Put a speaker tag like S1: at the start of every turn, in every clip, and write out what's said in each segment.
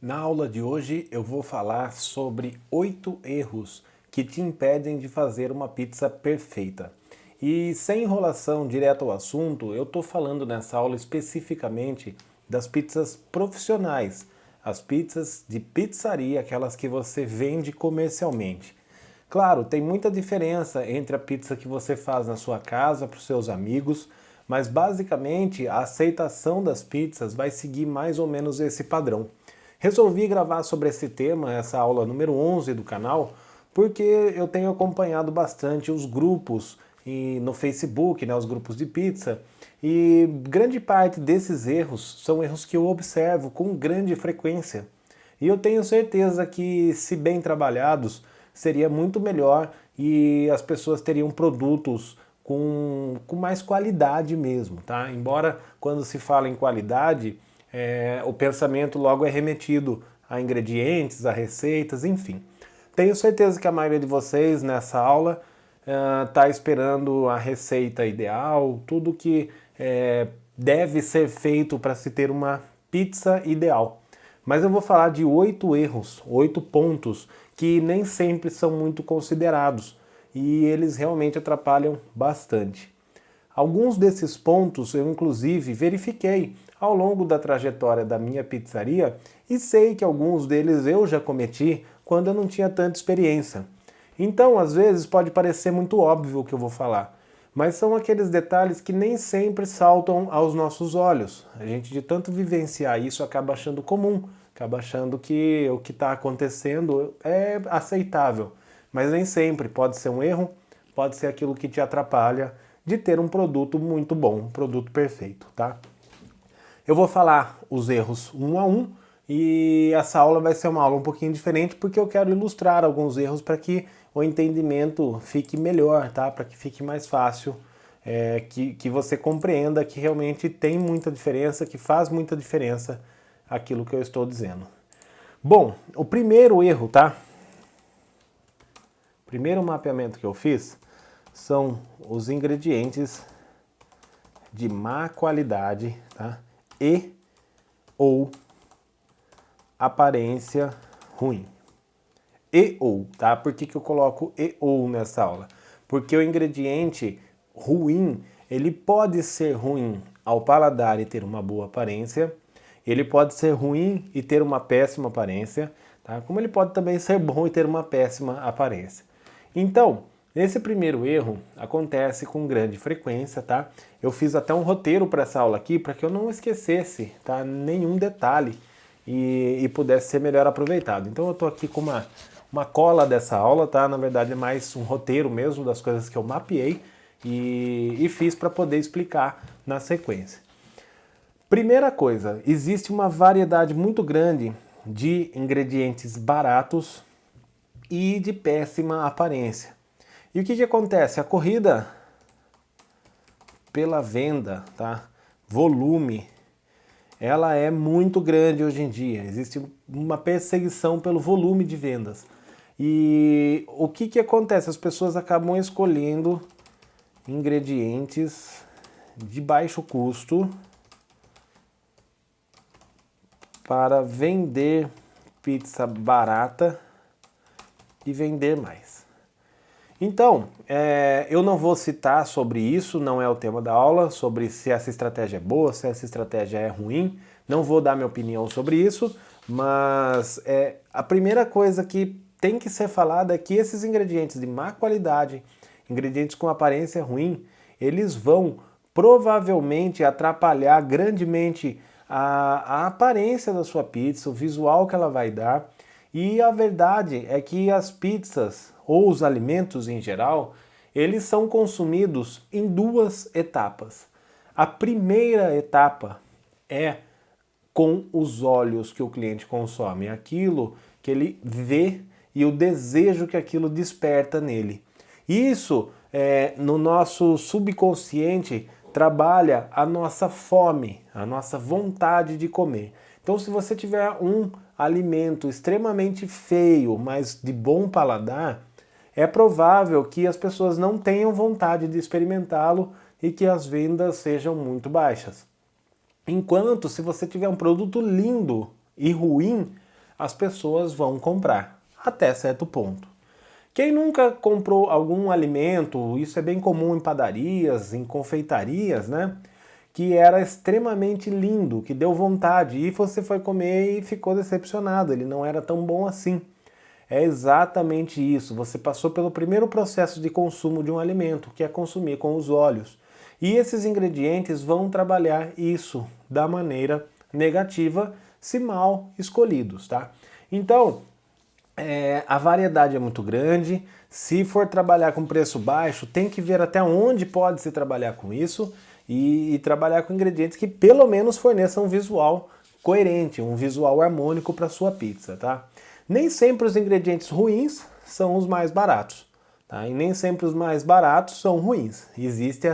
S1: Na aula de hoje eu vou falar sobre 8 erros que te impedem de fazer uma pizza perfeita. E sem enrolação, direto ao assunto, eu estou falando nessa aula especificamente das pizzas profissionais, as pizzas de pizzaria, aquelas que você vende comercialmente. Claro, tem muita diferença entre a pizza que você faz na sua casa para os seus amigos, mas basicamente a aceitação das pizzas vai seguir mais ou menos esse padrão. Resolvi gravar sobre esse tema, essa aula número 11 do canal, porque eu tenho acompanhado bastante os grupos no Facebook, os grupos de pizza, e grande parte desses erros são erros que eu observo com grande frequência. E eu tenho certeza que, se bem trabalhados, seria muito melhor e as pessoas teriam produtos com mais qualidade mesmo, tá? Embora quando se fala em qualidade, o pensamento logo é remetido a ingredientes, a receitas, enfim. Tenho certeza que a maioria de vocês nessa aula está esperando a receita ideal, tudo que deve ser feito para se ter uma pizza ideal. Mas eu vou falar de 8 erros, 8 pontos que nem sempre são muito considerados e eles realmente atrapalham bastante. Alguns desses pontos eu inclusive verifiquei ao longo da trajetória da minha pizzaria e sei que alguns deles eu já cometi quando eu não tinha tanta experiência. Então, às vezes pode parecer muito óbvio o que eu vou falar, mas são aqueles detalhes que nem sempre saltam aos nossos olhos. A gente, de tanto vivenciar isso, acaba achando comum, acaba achando que o que está acontecendo é aceitável, mas nem sempre. Pode ser um erro, pode ser aquilo que te atrapalha de ter um produto muito bom, um produto perfeito, tá? Eu vou falar os erros um a um e essa aula vai ser uma aula um pouquinho diferente porque eu quero ilustrar alguns erros para que o entendimento fique melhor, tá? Para que fique mais fácil, que você compreenda que realmente tem muita diferença, que faz muita diferença aquilo que eu estou dizendo. Bom, o primeiro erro, tá? O primeiro mapeamento que eu fiz são os ingredientes de má qualidade, tá? E ou aparência ruim. E ou, tá? Por que eu coloco e ou nessa aula? Porque o ingrediente ruim, ele pode ser ruim ao paladar e ter uma boa aparência, ele pode ser ruim e ter uma péssima aparência, tá? Como ele pode também ser bom e ter uma péssima aparência. Então, esse primeiro erro acontece com grande frequência, tá? Eu fiz até um roteiro para essa aula aqui para que eu não esquecesse, tá? Nenhum detalhe e pudesse ser melhor aproveitado. Então eu estou aqui com uma cola dessa aula, tá? Na verdade é mais um roteiro mesmo das coisas que eu mapeei e fiz para poder explicar na sequência. Primeira coisa, existe uma variedade muito grande de ingredientes baratos e de péssima aparência. E o que acontece? A corrida pela venda, tá? Volume, ela é muito grande hoje em dia. Existe uma perseguição pelo volume de vendas. E o que acontece? As pessoas acabam escolhendo ingredientes de baixo custo para vender pizza barata e vender mais. Então, eu não vou citar sobre isso, não é o tema da aula, sobre se essa estratégia é boa, se essa estratégia é ruim, não vou dar minha opinião sobre isso, mas a primeira coisa que tem que ser falada é que esses ingredientes de má qualidade, ingredientes com aparência ruim, eles vão provavelmente atrapalhar grandemente a aparência da sua pizza, o visual que ela vai dar, e a verdade é que as pizzas, ou os alimentos em geral, eles são consumidos em 2 etapas. A primeira etapa é com os olhos que o cliente consome, aquilo que ele vê e o desejo que aquilo desperta nele. Isso, no nosso subconsciente, trabalha a nossa fome, a nossa vontade de comer. Então, se você tiver um alimento extremamente feio, mas de bom paladar, é provável que as pessoas não tenham vontade de experimentá-lo e que as vendas sejam muito baixas. Enquanto, se você tiver um produto lindo e ruim, as pessoas vão comprar, até certo ponto. Quem nunca comprou algum alimento, isso é bem comum em padarias, em confeitarias, né? Que era extremamente lindo, que deu vontade, e você foi comer e ficou decepcionado, ele não era tão bom assim. É exatamente isso, você passou pelo primeiro processo de consumo de um alimento, que é consumir com os olhos. E esses ingredientes vão trabalhar isso da maneira negativa, se mal escolhidos, tá? Então, a variedade é muito grande. Se for trabalhar com preço baixo, tem que ver até onde pode se trabalhar com isso e trabalhar com ingredientes que pelo menos forneçam um visual coerente, um visual harmônico para sua pizza, tá? Nem sempre os ingredientes ruins são os mais baratos, tá? E nem sempre os mais baratos são ruins. Existe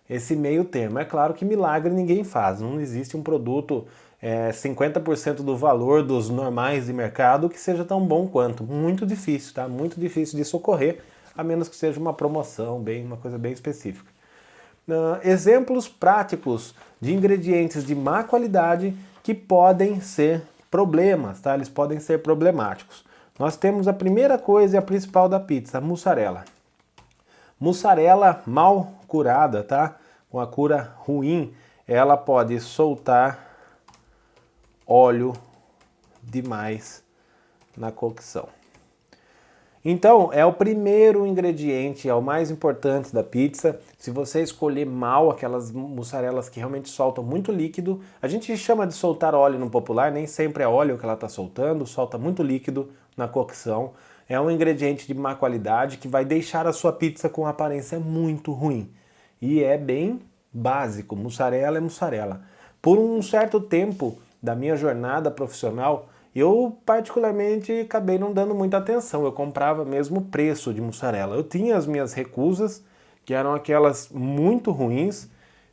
S1: esse meio termo. É claro que milagre ninguém faz, não existe um produto 50% do valor dos normais de mercado que seja tão bom quanto. Muito difícil, tá? Muito difícil de socorrer, a menos que seja uma promoção, uma coisa bem específica. Exemplos práticos de ingredientes de má qualidade que podem ser problemas, tá? Eles podem ser problemáticos. Nós temos a primeira coisa e a principal da pizza, a mussarela. Mussarela mal curada, tá? Com a cura ruim, ela pode soltar óleo demais na cocção. Então, é o primeiro ingrediente, é o mais importante da pizza. Se você escolher mal aquelas mussarelas que realmente soltam muito líquido, a gente chama de soltar óleo no popular, nem sempre é óleo que ela está soltando, solta muito líquido na cocção. É um ingrediente de má qualidade que vai deixar a sua pizza com aparência muito ruim. E é bem básico, mussarela é mussarela. Por um certo tempo da minha jornada profissional, eu particularmente acabei não dando muita atenção, eu comprava mesmo o preço de mussarela. Eu tinha as minhas recusas, que eram aquelas muito ruins,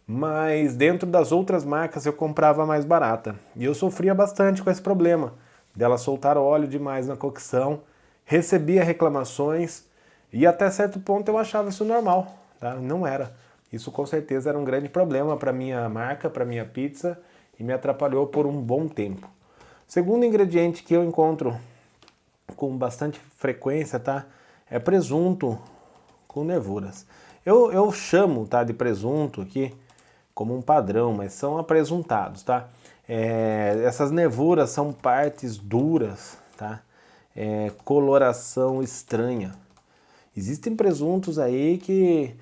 S1: mas dentro das outras marcas eu comprava mais barata. E eu sofria bastante com esse problema, dela soltar óleo demais na cocção, recebia reclamações e até certo ponto eu achava isso normal, tá? Não era. Isso com certeza era um grande problema para minha marca, para minha pizza, e me atrapalhou por um bom tempo. Segundo ingrediente que eu encontro com bastante frequência, tá? É presunto com nervuras. Eu chamo, tá, de presunto aqui como um padrão, mas são apresuntados, tá? Essas nervuras são partes duras, tá? Coloração estranha. Existem presuntos aí que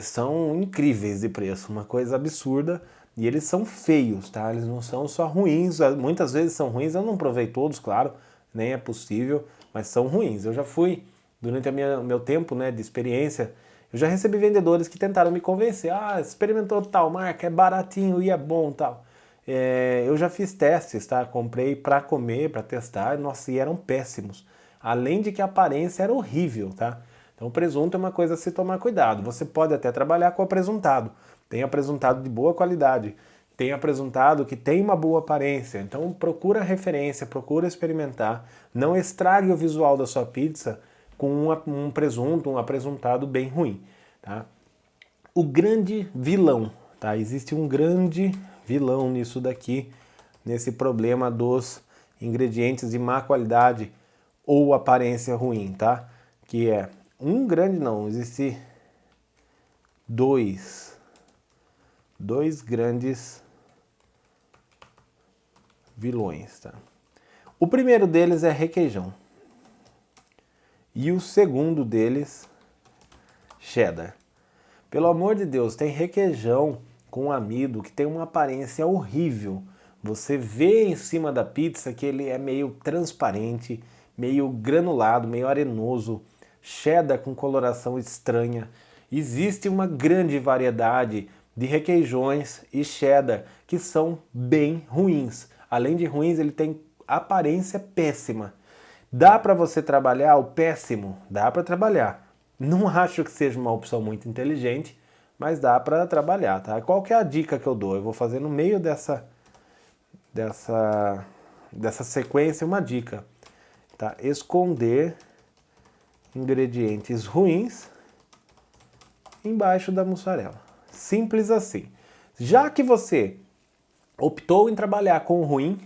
S1: são incríveis de preço, uma coisa absurda. E eles são feios, tá? Eles não são só ruins, muitas vezes são ruins, eu não provei todos, claro, nem é possível, mas são ruins. Eu já fui, durante meu tempo, né, de experiência, eu já recebi vendedores que tentaram me convencer, experimentou tal marca, é baratinho e é bom, tal. Eu já fiz testes, tá? Comprei para comer, para testar, nossa, e eram péssimos. Além de que a aparência era horrível, tá? Então o presunto é uma coisa a se tomar cuidado. Você pode até trabalhar com apresuntado. Tem apresuntado de boa qualidade, tem apresuntado que tem uma boa aparência. Então procura referência, procura experimentar. Não estrague o visual da sua pizza com um presunto, um apresuntado bem ruim, tá? O grande vilão, tá? Existe um grande vilão nisso daqui, nesse problema dos ingredientes de má qualidade ou aparência ruim, tá? Que é existe dois grandes vilões, tá? O primeiro deles é requeijão. E o segundo deles, cheddar. Pelo amor de Deus, tem requeijão com amido que tem uma aparência horrível. Você vê em cima da pizza que ele é meio transparente, meio granulado, meio arenoso. Cheddar com coloração estranha. Existe uma grande variedade de requeijões e cheddar que são bem ruins. Além de ruins, ele tem aparência péssima. Dá para você trabalhar o péssimo? Dá para trabalhar. Não acho que seja uma opção muito inteligente, mas dá para trabalhar, tá? Qual que é a dica que eu dou? Eu vou fazer no meio dessa sequência uma dica, tá? Esconder ingredientes ruins embaixo da mussarela. Simples assim. Já que você optou em trabalhar com o ruim,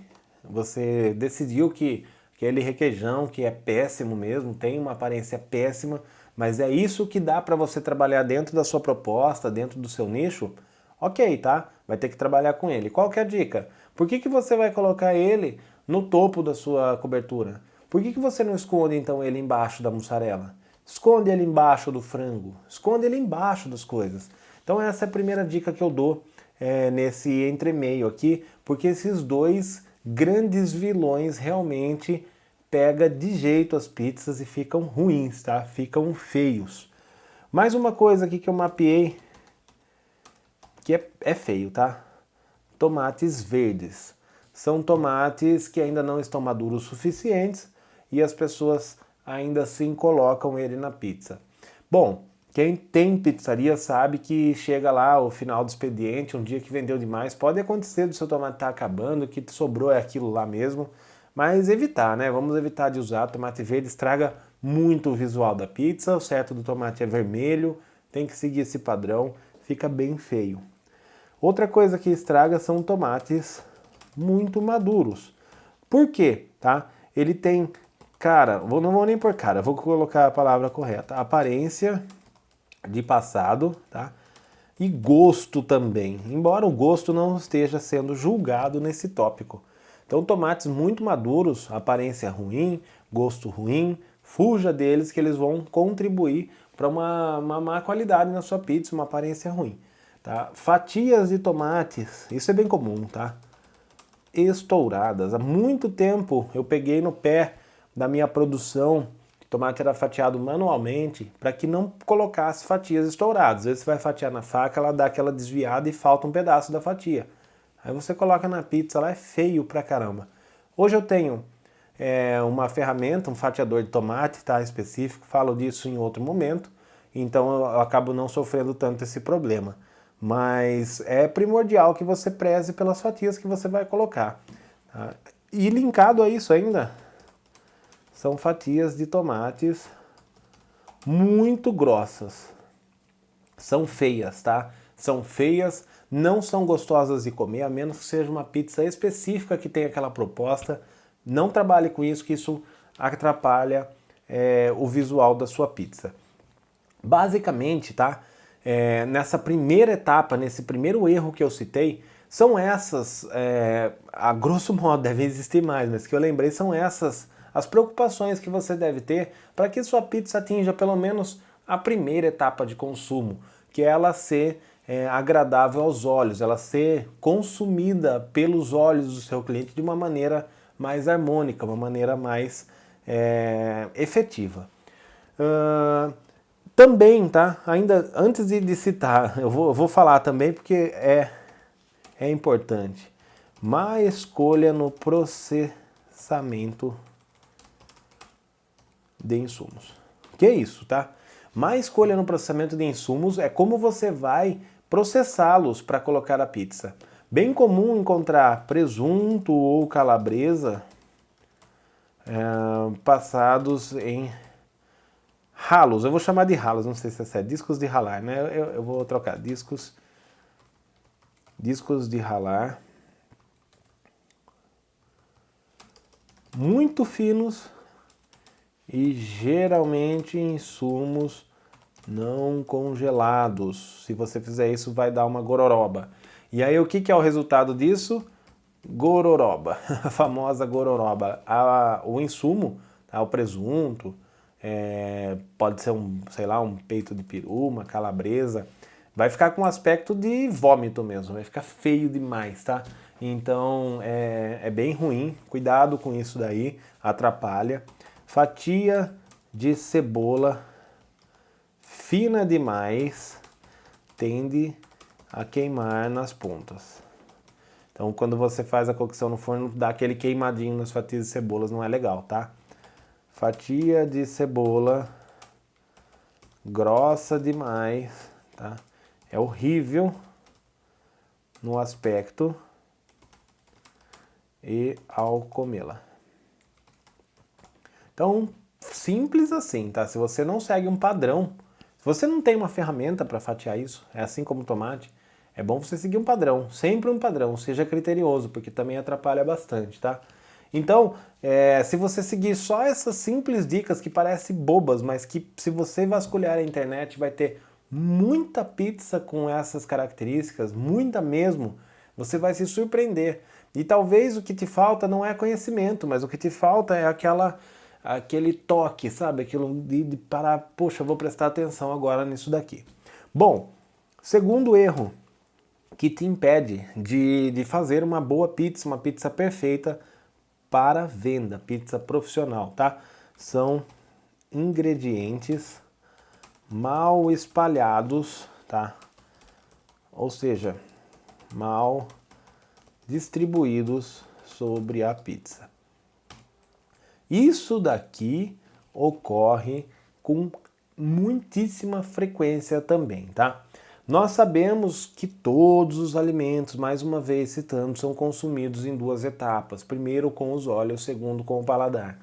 S1: você decidiu que aquele requeijão que é péssimo mesmo, tem uma aparência péssima, mas é isso que dá para você trabalhar dentro da sua proposta, dentro do seu nicho, ok, tá? Vai ter que trabalhar com ele. Qual que é a dica? Por que você vai colocar ele no topo da sua cobertura? Por que você não esconde então ele embaixo da mussarela? Esconde ele embaixo do frango, esconde ele embaixo das coisas. Então essa é a primeira dica que eu dou nesse entremeio aqui, porque esses dois grandes vilões realmente pega de jeito as pizzas e ficam ruins, tá? Ficam feios. Mais uma coisa aqui que eu mapeei que é feio, tá? Tomates verdes. São tomates que ainda não estão maduros o suficientes e as pessoas ainda assim colocam ele na pizza. Bom, quem tem pizzaria sabe que chega lá o final do expediente, um dia que vendeu demais, pode acontecer do seu tomate estar acabando, o que sobrou é aquilo lá mesmo, mas evitar, né? Vamos evitar de usar. Tomate verde estraga muito o visual da pizza, o certo do tomate é vermelho, tem que seguir esse padrão, fica bem feio. Outra coisa que estraga são tomates muito maduros. Por quê? Tá? Ele tem cara, não vou nem por cara, vou colocar a palavra correta, aparência de passado, tá? E gosto também, embora o gosto não esteja sendo julgado nesse tópico. Então, tomates muito maduros, aparência ruim, gosto ruim, fuja deles que eles vão contribuir para uma má qualidade na sua pizza, uma aparência ruim. Tá? Fatias de tomates, isso é bem comum, tá? Estouradas. Há muito tempo eu peguei no pé da minha produção, o tomate era fatiado manualmente, para que não colocasse fatias estouradas. Às vezes você vai fatiar na faca, ela dá aquela desviada e falta um pedaço da fatia. Aí você coloca na pizza lá, é feio pra caramba. Hoje eu tenho uma ferramenta, um fatiador de tomate, tá, específico, falo disso em outro momento, então eu acabo não sofrendo tanto esse problema. Mas é primordial que você preze pelas fatias que você vai colocar. Tá? E linkado a isso ainda, são fatias de tomates muito grossas. São feias, tá? São feias, não são gostosas de comer, a menos que seja uma pizza específica que tenha aquela proposta. Não trabalhe com isso, que isso atrapalha o visual da sua pizza. Basicamente, tá? Nessa primeira etapa, nesse primeiro erro que eu citei, são essas, a grosso modo deve existir mais, mas que eu lembrei, são essas as preocupações que você deve ter para que sua pizza atinja pelo menos a primeira etapa de consumo, que é ela ser agradável aos olhos, ela ser consumida pelos olhos do seu cliente de uma maneira mais harmônica, uma maneira mais efetiva. Também, tá? Ainda antes de citar, eu vou falar também porque é importante. Má escolha no processamento de insumos. Que é isso, tá? Má escolha no processamento de insumos é como você vai processá-los para colocar a pizza. Bem comum encontrar presunto ou calabresa passados em ralos. Eu vou chamar de ralos, não sei se é certo. Discos de ralar, né? Eu vou trocar. Discos de ralar. Muito finos e geralmente insumos não congelados. Se você fizer isso, vai dar uma gororoba. E aí, o que é o resultado disso? Gororoba, a famosa gororoba. O insumo, tá? O presunto, pode ser um peito de peru, uma calabresa, vai ficar com aspecto de vômito mesmo, vai ficar feio demais, tá? Então é bem ruim, cuidado com isso daí, atrapalha. Fatia de cebola fina demais tende a queimar nas pontas. Então quando você faz a cocção no forno, dá aquele queimadinho nas fatias de cebolas, não é legal, tá? Fatia de cebola grossa demais, tá? É horrível no aspecto e ao comê-la. Então, simples assim, tá? Se você não segue um padrão, se você não tem uma ferramenta para fatiar isso, é assim como o tomate, é bom você seguir um padrão, sempre um padrão, seja criterioso, porque também atrapalha bastante, tá? Então, se você seguir só essas simples dicas que parecem bobas, mas que se você vasculhar a internet vai ter muita pizza com essas características, muita mesmo, você vai se surpreender. E talvez o que te falta não é conhecimento, mas o que te falta é aquele toque, sabe? Aquilo de parar, poxa, eu vou prestar atenção agora nisso daqui. Bom, segundo erro que te impede de fazer uma boa pizza, uma pizza perfeita para venda, pizza profissional, tá? São ingredientes mal espalhados, tá? Ou seja, mal distribuídos sobre a pizza. Isso daqui ocorre com muitíssima frequência também, tá? Nós sabemos que todos os alimentos, mais uma vez citando, são consumidos em duas etapas. Primeiro com os olhos, segundo com o paladar.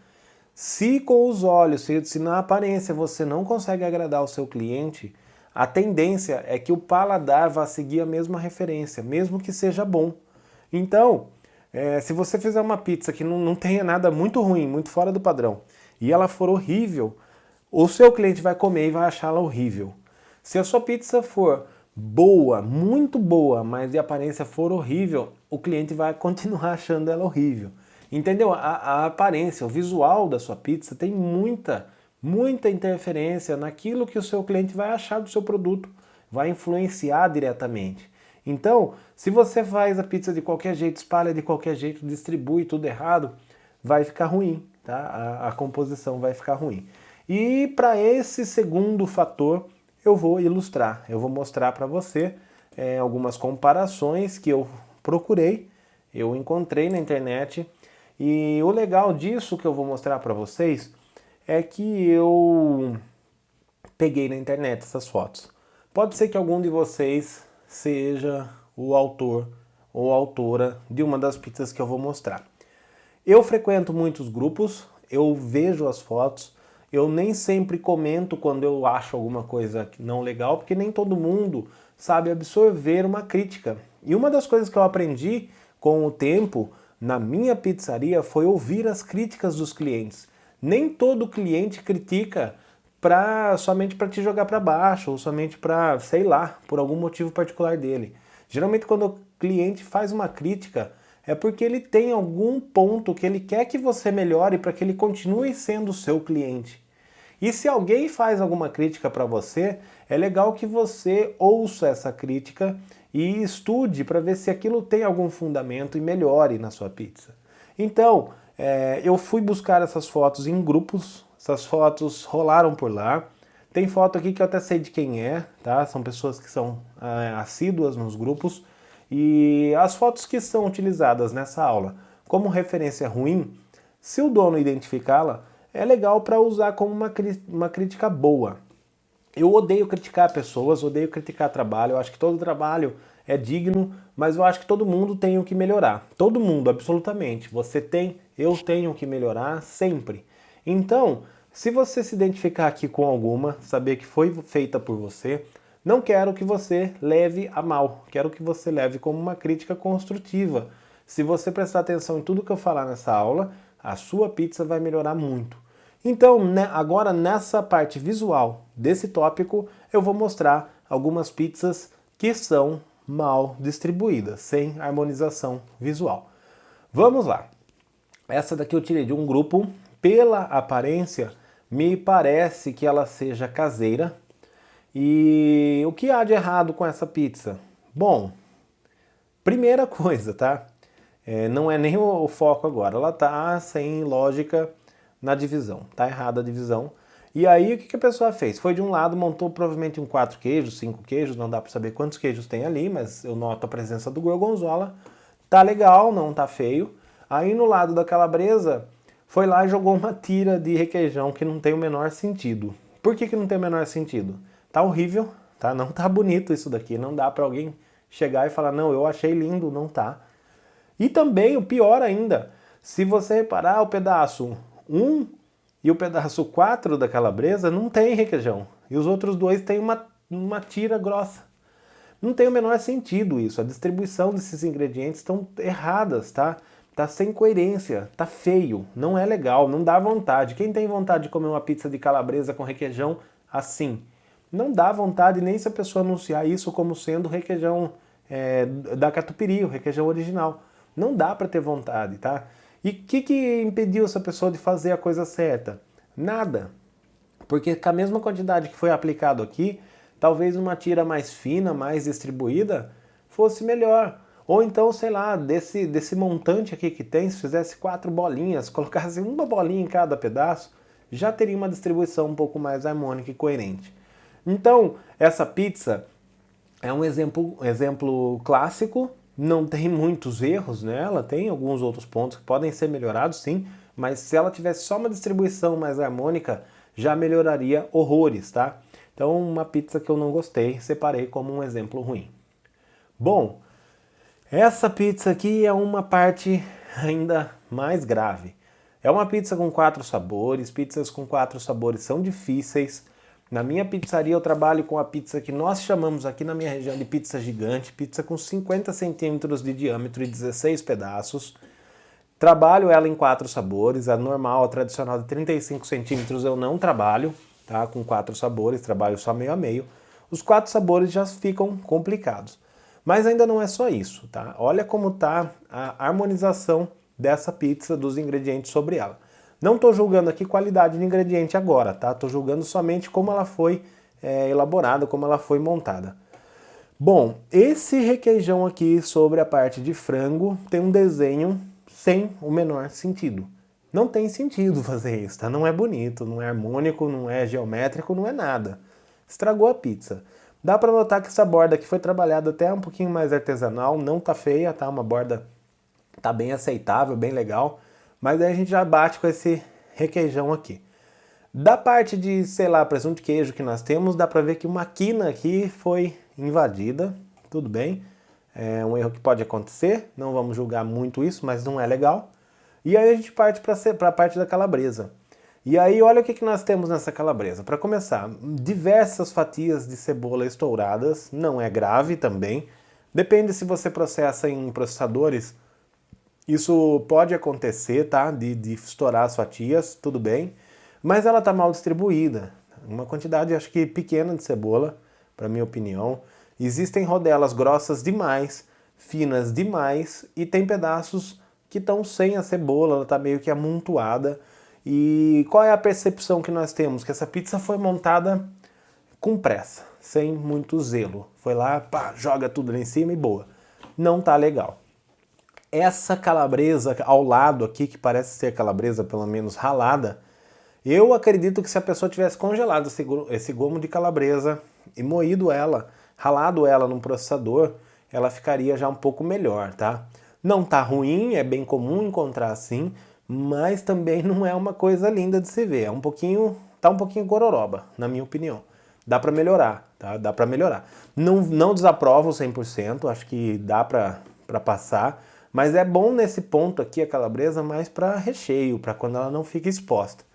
S1: Se com os olhos, se na aparência você não consegue agradar o seu cliente, a tendência é que o paladar vá seguir a mesma referência, mesmo que seja bom. Então, se você fizer uma pizza que não tenha nada muito ruim, muito fora do padrão, e ela for horrível, o seu cliente vai comer e vai achá-la horrível. Se a sua pizza for boa, muito boa, mas de aparência for horrível, o cliente vai continuar achando ela horrível. Entendeu? A aparência, o visual da sua pizza tem muita interferência naquilo que o seu cliente vai achar do seu produto, vai influenciar diretamente. Então, se você faz a pizza de qualquer jeito, espalha de qualquer jeito, distribui tudo errado, vai ficar ruim, tá? A composição vai ficar ruim. E para esse segundo fator, eu vou ilustrar, eu vou mostrar para você algumas comparações que eu procurei, eu encontrei na internet, e o legal disso que eu vou mostrar para vocês é que eu peguei na internet essas fotos. Pode ser que algum de vocês seja o autor ou autora de uma das pizzas que eu vou mostrar. Eu frequento muitos grupos, eu vejo as fotos, eu nem sempre comento quando eu acho alguma coisa não legal, porque nem todo mundo sabe absorver uma crítica. E uma das coisas que eu aprendi com o tempo na minha pizzaria foi ouvir as críticas dos clientes. Nem todo cliente critica somente para te jogar para baixo, ou somente para, sei lá, por algum motivo particular dele. Geralmente quando o cliente faz uma crítica, é porque ele tem algum ponto que ele quer que você melhore para que ele continue sendo seu cliente. E se alguém faz alguma crítica para você, é legal que você ouça essa crítica e estude para ver se aquilo tem algum fundamento e melhore na sua pizza. Então, eu fui buscar essas fotos em grupos, essas fotos rolaram por lá. Tem foto aqui que eu até sei de quem é, tá? São pessoas que são assíduas nos grupos. E as fotos que são utilizadas nessa aula como referência ruim, se o dono identificá-la, é legal para usar como uma crítica boa. Eu odeio criticar pessoas, odeio criticar trabalho, eu acho que todo trabalho é digno, mas eu acho que todo mundo tem o que melhorar. Todo mundo, absolutamente. Você tem, eu tenho que melhorar sempre. Então, se você se identificar aqui com alguma, saber que foi feita por você, não quero que você leve a mal, quero que você leve como uma crítica construtiva. Se você prestar atenção em tudo que eu falar nessa aula, a sua pizza vai melhorar muito. Então, agora nessa parte visual desse tópico, eu vou mostrar algumas pizzas que são mal distribuídas, sem harmonização visual. Vamos lá. Essa daqui eu tirei de um grupo. Pela aparência, me parece que ela seja caseira. E o que há de errado com essa pizza? Bom, primeira coisa, tá? Não é nem o foco agora. Ela tá sem lógica na divisão. Tá errada a divisão. E aí o que a pessoa fez? Foi de um lado, montou provavelmente um 4 queijos, 5 queijos, não dá para saber quantos queijos tem ali, mas eu noto a presença do gorgonzola. Tá legal, não tá feio. Aí no lado da calabresa, foi lá e jogou uma tira de requeijão que não tem o menor sentido. Por que não tem o menor sentido? Tá horrível, tá? Não tá bonito isso daqui, não dá para alguém chegar e falar, não, eu achei lindo, não tá. E também, o pior ainda, se você reparar, o pedaço 1 e o pedaço 4 da calabresa não tem requeijão. E os outros dois têm uma tira grossa. Não tem o menor sentido isso. A distribuição desses ingredientes estão erradas, tá? tá sem coerência, tá feio, não é legal, não dá vontade. Quem tem vontade de comer uma pizza de calabresa com requeijão assim? Não dá vontade nem se a pessoa anunciar isso como sendo requeijão da Catupiry, o requeijão original. Não dá para ter vontade, tá? E o que impediu essa pessoa de fazer a coisa certa? Nada. Porque com a mesma quantidade que foi aplicado aqui, talvez uma tira mais fina, mais distribuída, fosse melhor. Ou então, sei lá, desse montante aqui que tem, se fizesse 4 bolinhas, colocasse uma bolinha em cada pedaço, já teria uma distribuição um pouco mais harmônica e coerente. Então, essa pizza é um exemplo clássico, não tem muitos erros nela, tem alguns outros pontos que podem ser melhorados sim, mas se ela tivesse só uma distribuição mais harmônica, já melhoraria horrores, tá? Então, uma pizza que eu não gostei, separei como um exemplo ruim. Bom, essa pizza aqui é uma parte ainda mais grave. É uma pizza com 4 sabores, pizzas com 4 sabores são difíceis. Na minha pizzaria eu trabalho com a pizza que nós chamamos aqui na minha região de pizza gigante, pizza com 50 centímetros de diâmetro e 16 pedaços. Trabalho ela em 4 sabores, a normal, a tradicional de 35 centímetros eu não trabalho, tá? Com 4 sabores, trabalho só meio a meio. Os 4 sabores já ficam complicados. Mas ainda não é só isso, tá? Olha como tá a harmonização dessa pizza, dos ingredientes sobre ela. Não estou julgando aqui qualidade de ingrediente agora, tá? Estou julgando somente como ela foi elaborada, como ela foi montada. Bom, esse requeijão aqui sobre a parte de frango tem um desenho sem o menor sentido. Não tem sentido fazer isso, tá? Não é bonito, não é harmônico, não é geométrico, não é nada. Estragou a pizza. Dá para notar que essa borda aqui foi trabalhada até um pouquinho mais artesanal, não tá feia, tá? Uma borda tá bem aceitável, bem legal. Mas aí a gente já bate com esse requeijão aqui. Da parte de, sei lá, presunto de queijo que nós temos, dá pra ver que uma quina aqui foi invadida. Tudo bem, é um erro que pode acontecer, não vamos julgar muito isso, mas não é legal. E aí a gente parte para a parte da calabresa. E aí olha o que nós temos nessa calabresa. Para começar, diversas fatias de cebola estouradas, não é grave também. Depende se você processa em processadores. Isso pode acontecer, tá? De estourar as fatias, tudo bem. Mas ela tá mal distribuída. Uma quantidade, acho que pequena de cebola, para minha opinião. Existem rodelas grossas demais, finas demais, e tem pedaços que estão sem a cebola, ela tá meio que amontoada. E qual é a percepção que nós temos? Que essa pizza foi montada com pressa, sem muito zelo. Foi lá, pá, joga tudo lá em cima e boa. Não tá legal. Essa calabresa ao lado aqui, que parece ser calabresa pelo menos ralada, eu acredito que se a pessoa tivesse congelado esse gomo de calabresa e moído ela, ralado ela num processador, ela ficaria já um pouco melhor, tá? Não tá ruim, é bem comum encontrar assim, mas também não é uma coisa linda de se ver. Tá um pouquinho gororoba, na minha opinião. Dá para melhorar, tá? Dá para melhorar. Não desaprovo 100%, acho que dá para passar. Mas é bom nesse ponto aqui a calabresa mais para recheio, para quando ela não fica exposta.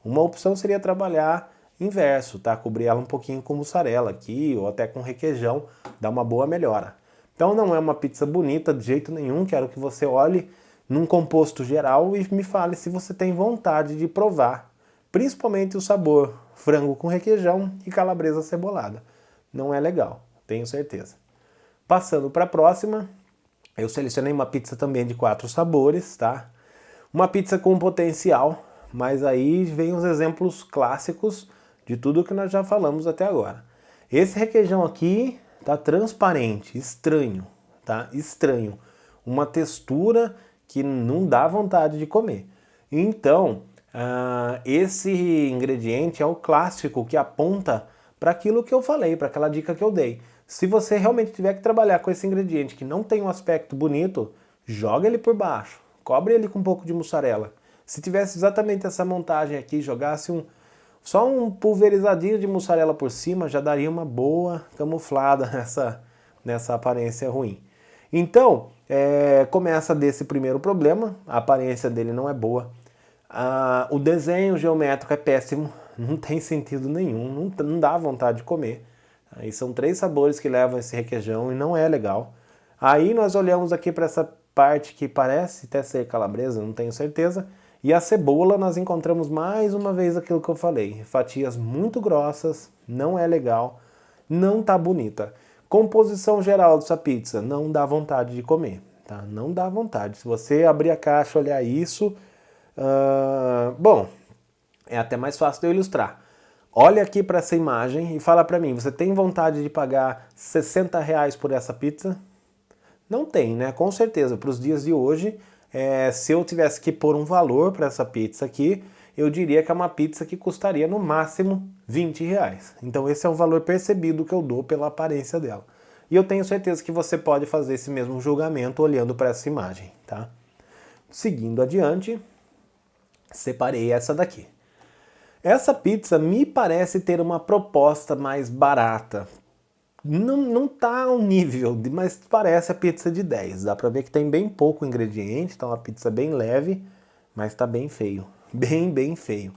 S1: Uma opção seria trabalhar inverso, tá? Cobrir ela um pouquinho com mussarela aqui ou até com requeijão, dá uma boa melhora. Então não é uma pizza bonita de jeito nenhum, quero que você olhe num composto geral e me fale se você tem vontade de provar, principalmente o sabor frango com requeijão e calabresa cebolada. Não é legal, tenho certeza. Passando para a próxima. Eu selecionei uma pizza também de 4 sabores, tá? Uma pizza com potencial, mas aí vem os exemplos clássicos de tudo que nós já falamos até agora. Esse requeijão aqui tá transparente, estranho, tá? Estranho. Uma textura que não dá vontade de comer. Então, esse ingrediente é o clássico que aponta para aquilo que eu falei, para aquela dica que eu dei. Se você realmente tiver que trabalhar com esse ingrediente que não tem um aspecto bonito, joga ele por baixo, cobre ele com um pouco de mussarela. Se tivesse exatamente essa montagem aqui, jogasse só um pulverizadinho de mussarela por cima, já daria uma boa camuflada nessa aparência ruim. Então, começa desse primeiro problema, a aparência dele não é boa. O desenho geométrico é péssimo, não tem sentido nenhum, não dá vontade de comer. Aí são 3 sabores que levam esse requeijão e não é legal. Aí nós olhamos aqui para essa parte que parece até ser calabresa, não tenho certeza. E a cebola nós encontramos mais uma vez aquilo que eu falei, fatias muito grossas, não é legal, não tá bonita. Composição geral dessa pizza, não dá vontade de comer, tá? Não dá vontade. Se você abrir a caixa e olhar isso, bom, é até mais fácil de eu ilustrar. Olha aqui para essa imagem e fala para mim, você tem vontade de pagar R$60 por essa pizza? Não tem, né? Com certeza, para os dias de hoje, se eu tivesse que pôr um valor para essa pizza aqui, eu diria que é uma pizza que custaria no máximo R$20. Então esse é o valor percebido que eu dou pela aparência dela. E eu tenho certeza que você pode fazer esse mesmo julgamento olhando para essa imagem, tá? Seguindo adiante, separei essa daqui. Essa pizza me parece ter uma proposta mais barata. Não tá ao nível, mas parece a pizza de 10. Dá pra ver que tem bem pouco ingrediente, tá uma pizza bem leve, mas tá bem feio. Bem feio.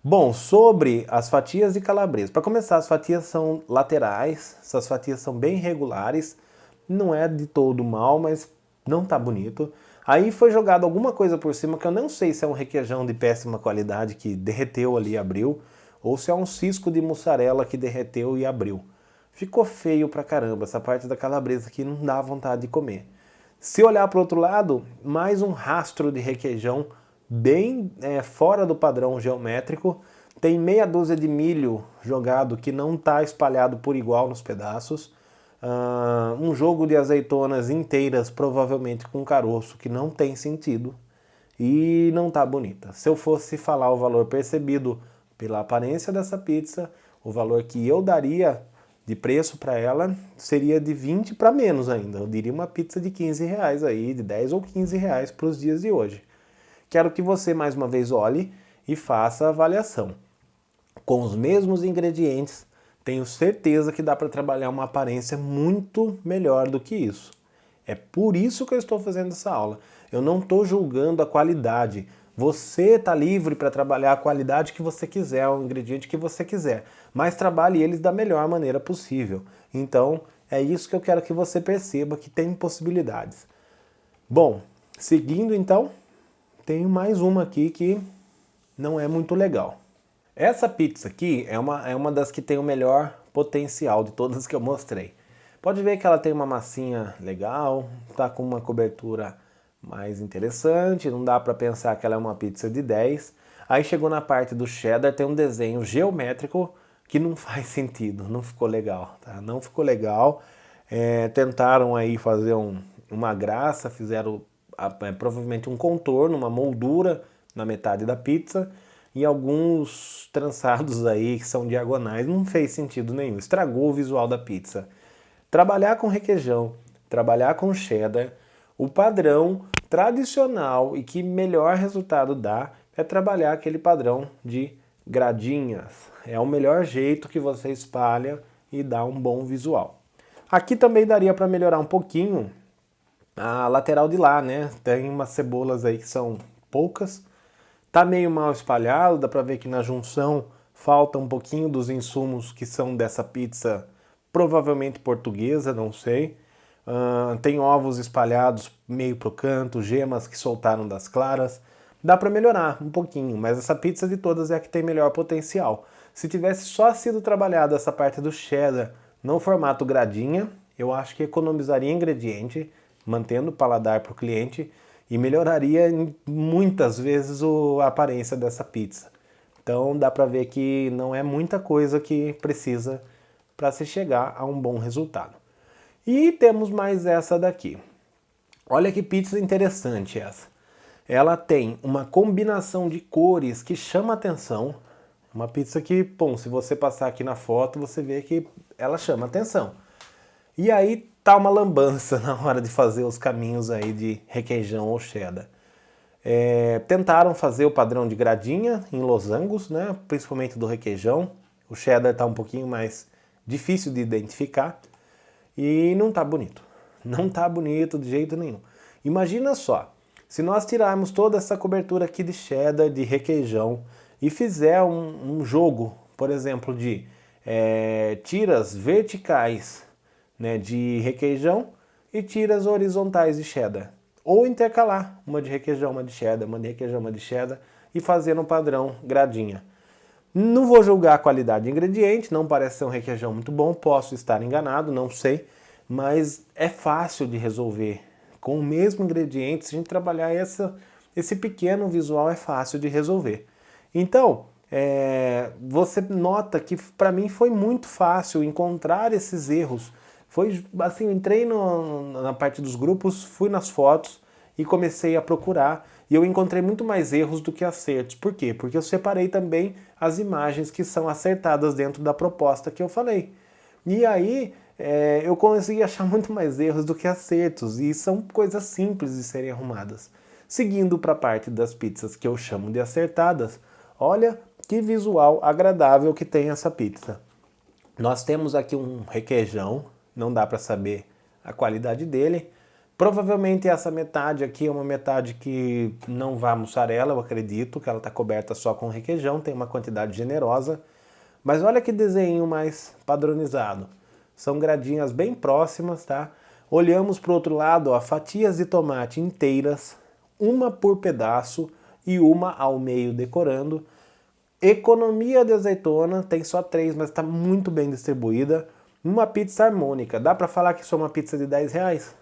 S1: Bom, sobre as fatias de calabresa. Para começar, as fatias são laterais, essas fatias são bem regulares. Não é de todo mal, mas não tá bonito. Aí foi jogado alguma coisa por cima que eu não sei se é um requeijão de péssima qualidade que derreteu ali e abriu, ou se é um cisco de mussarela que derreteu e abriu. Ficou feio pra caramba, essa parte da calabresa aqui não dá vontade de comer. Se olhar para o outro lado, mais um rastro de requeijão bem fora do padrão geométrico. Tem meia dúzia de milho jogado que não está espalhado por igual nos pedaços. Um jogo de azeitonas inteiras, provavelmente com caroço, que não tem sentido e não tá bonita. Se eu fosse falar o valor percebido pela aparência dessa pizza, o valor que eu daria de preço para ela seria de 20 para menos ainda. Eu diria uma pizza de R$15 aí, de 10 ou R$15 para os dias de hoje. Quero que você mais uma vez olhe e faça a avaliação. Com os mesmos ingredientes, tenho certeza que dá para trabalhar uma aparência muito melhor do que isso. É por isso que eu estou fazendo essa aula. Eu não estou julgando a qualidade. Você está livre para trabalhar a qualidade que você quiser, o ingrediente que você quiser, mas trabalhe eles da melhor maneira possível. Então, é isso que eu quero que você perceba, que tem possibilidades. Bom, seguindo então, tenho mais uma aqui que não é muito legal. Essa pizza aqui é uma das que tem o melhor potencial de todas que eu mostrei. Pode ver que ela tem uma massinha legal, tá com uma cobertura mais interessante, não dá para pensar que ela é uma pizza de 10. Aí chegou na parte do cheddar, tem um desenho geométrico que não faz sentido, não ficou legal, tá? Não ficou legal. Tentaram aí fazer uma graça, fizeram provavelmente um contorno, uma moldura na metade da pizza, e alguns trançados aí que são diagonais, não fez sentido nenhum, estragou o visual da pizza. Trabalhar com requeijão, trabalhar com cheddar, o padrão tradicional e que melhor resultado dá é trabalhar aquele padrão de gradinhas. É o melhor jeito que você espalha e dá um bom visual. Aqui também daria para melhorar um pouquinho a lateral de lá, né? Tem umas cebolas aí que são poucas. Tá meio mal espalhado, dá pra ver que na junção falta um pouquinho dos insumos que são dessa pizza, provavelmente portuguesa, não sei. Tem ovos espalhados meio pro canto, gemas que soltaram das claras. Dá pra melhorar um pouquinho, mas essa pizza de todas é a que tem melhor potencial. Se tivesse só sido trabalhada essa parte do cheddar no formato gradinha, eu acho que economizaria ingrediente, mantendo o paladar pro cliente, e melhoraria muitas vezes a aparência dessa pizza. Então dá para ver que não é muita coisa que precisa para se chegar a um bom resultado. E temos mais essa daqui. Olha que pizza interessante essa. Ela tem uma combinação de cores que chama atenção. Uma pizza que, bom, se você passar aqui na foto, você vê que ela chama atenção. E aí tá uma lambança na hora de fazer os caminhos aí de requeijão ou cheddar. Tentaram fazer o padrão de gradinha em losangos, né? Principalmente do requeijão. O cheddar tá um pouquinho mais difícil de identificar e não tá bonito. Não tá bonito de jeito nenhum. Imagina só, se nós tirarmos toda essa cobertura aqui de cheddar, de requeijão e fizer um jogo, por exemplo, de tiras verticais, né, de requeijão e tiras horizontais de cheddar. Ou intercalar uma de requeijão, uma de cheddar, uma de requeijão, uma de cheddar e fazer no padrão gradinha. Não vou julgar a qualidade do ingrediente, não parece ser um requeijão muito bom, posso estar enganado, não sei, mas é fácil de resolver. Com o mesmo ingrediente, se a gente trabalhar esse pequeno visual, é fácil de resolver. Então, você nota que para mim foi muito fácil encontrar esses erros. Foi assim, eu entrei na parte dos grupos, fui nas fotos e comecei a procurar. E eu encontrei muito mais erros do que acertos. Por quê? Porque eu separei também as imagens que são acertadas dentro da proposta que eu falei. E aí eu consegui achar muito mais erros do que acertos. E são coisas simples de serem arrumadas. Seguindo para a parte das pizzas que eu chamo de acertadas, olha que visual agradável que tem essa pizza. Nós temos aqui um requeijão, não dá para saber a qualidade dele. Provavelmente essa metade aqui é uma metade que não vai mussarela, eu acredito, que ela está coberta só com requeijão, tem uma quantidade generosa. Mas olha que desenho mais padronizado. São gradinhas bem próximas, tá? Olhamos para o outro lado, ó, fatias de tomate inteiras, uma por pedaço e uma ao meio decorando. Economia de azeitona, tem só 3, mas está muito bem distribuída. Uma pizza harmônica, dá para falar que isso é uma pizza de R$10?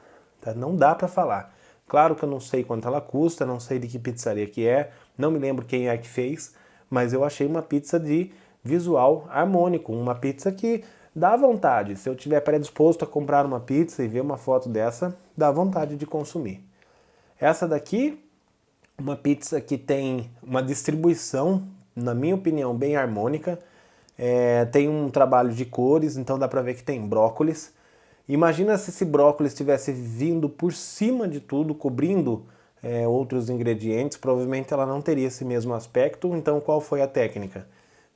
S1: Tá? Não dá para falar. Claro que eu não sei quanto ela custa, não sei de que pizzaria que é, não me lembro quem é que fez, mas eu achei uma pizza de visual harmônico, uma pizza que dá vontade. Se eu estiver predisposto a comprar uma pizza e ver uma foto dessa, dá vontade de consumir. Essa daqui, uma pizza que tem uma distribuição, na minha opinião, bem harmônica. Tem um trabalho de cores, então dá pra ver que tem brócolis. Imagina se esse brócolis tivesse vindo por cima de tudo, cobrindo outros ingredientes, provavelmente ela não teria esse mesmo aspecto. Então qual foi a técnica?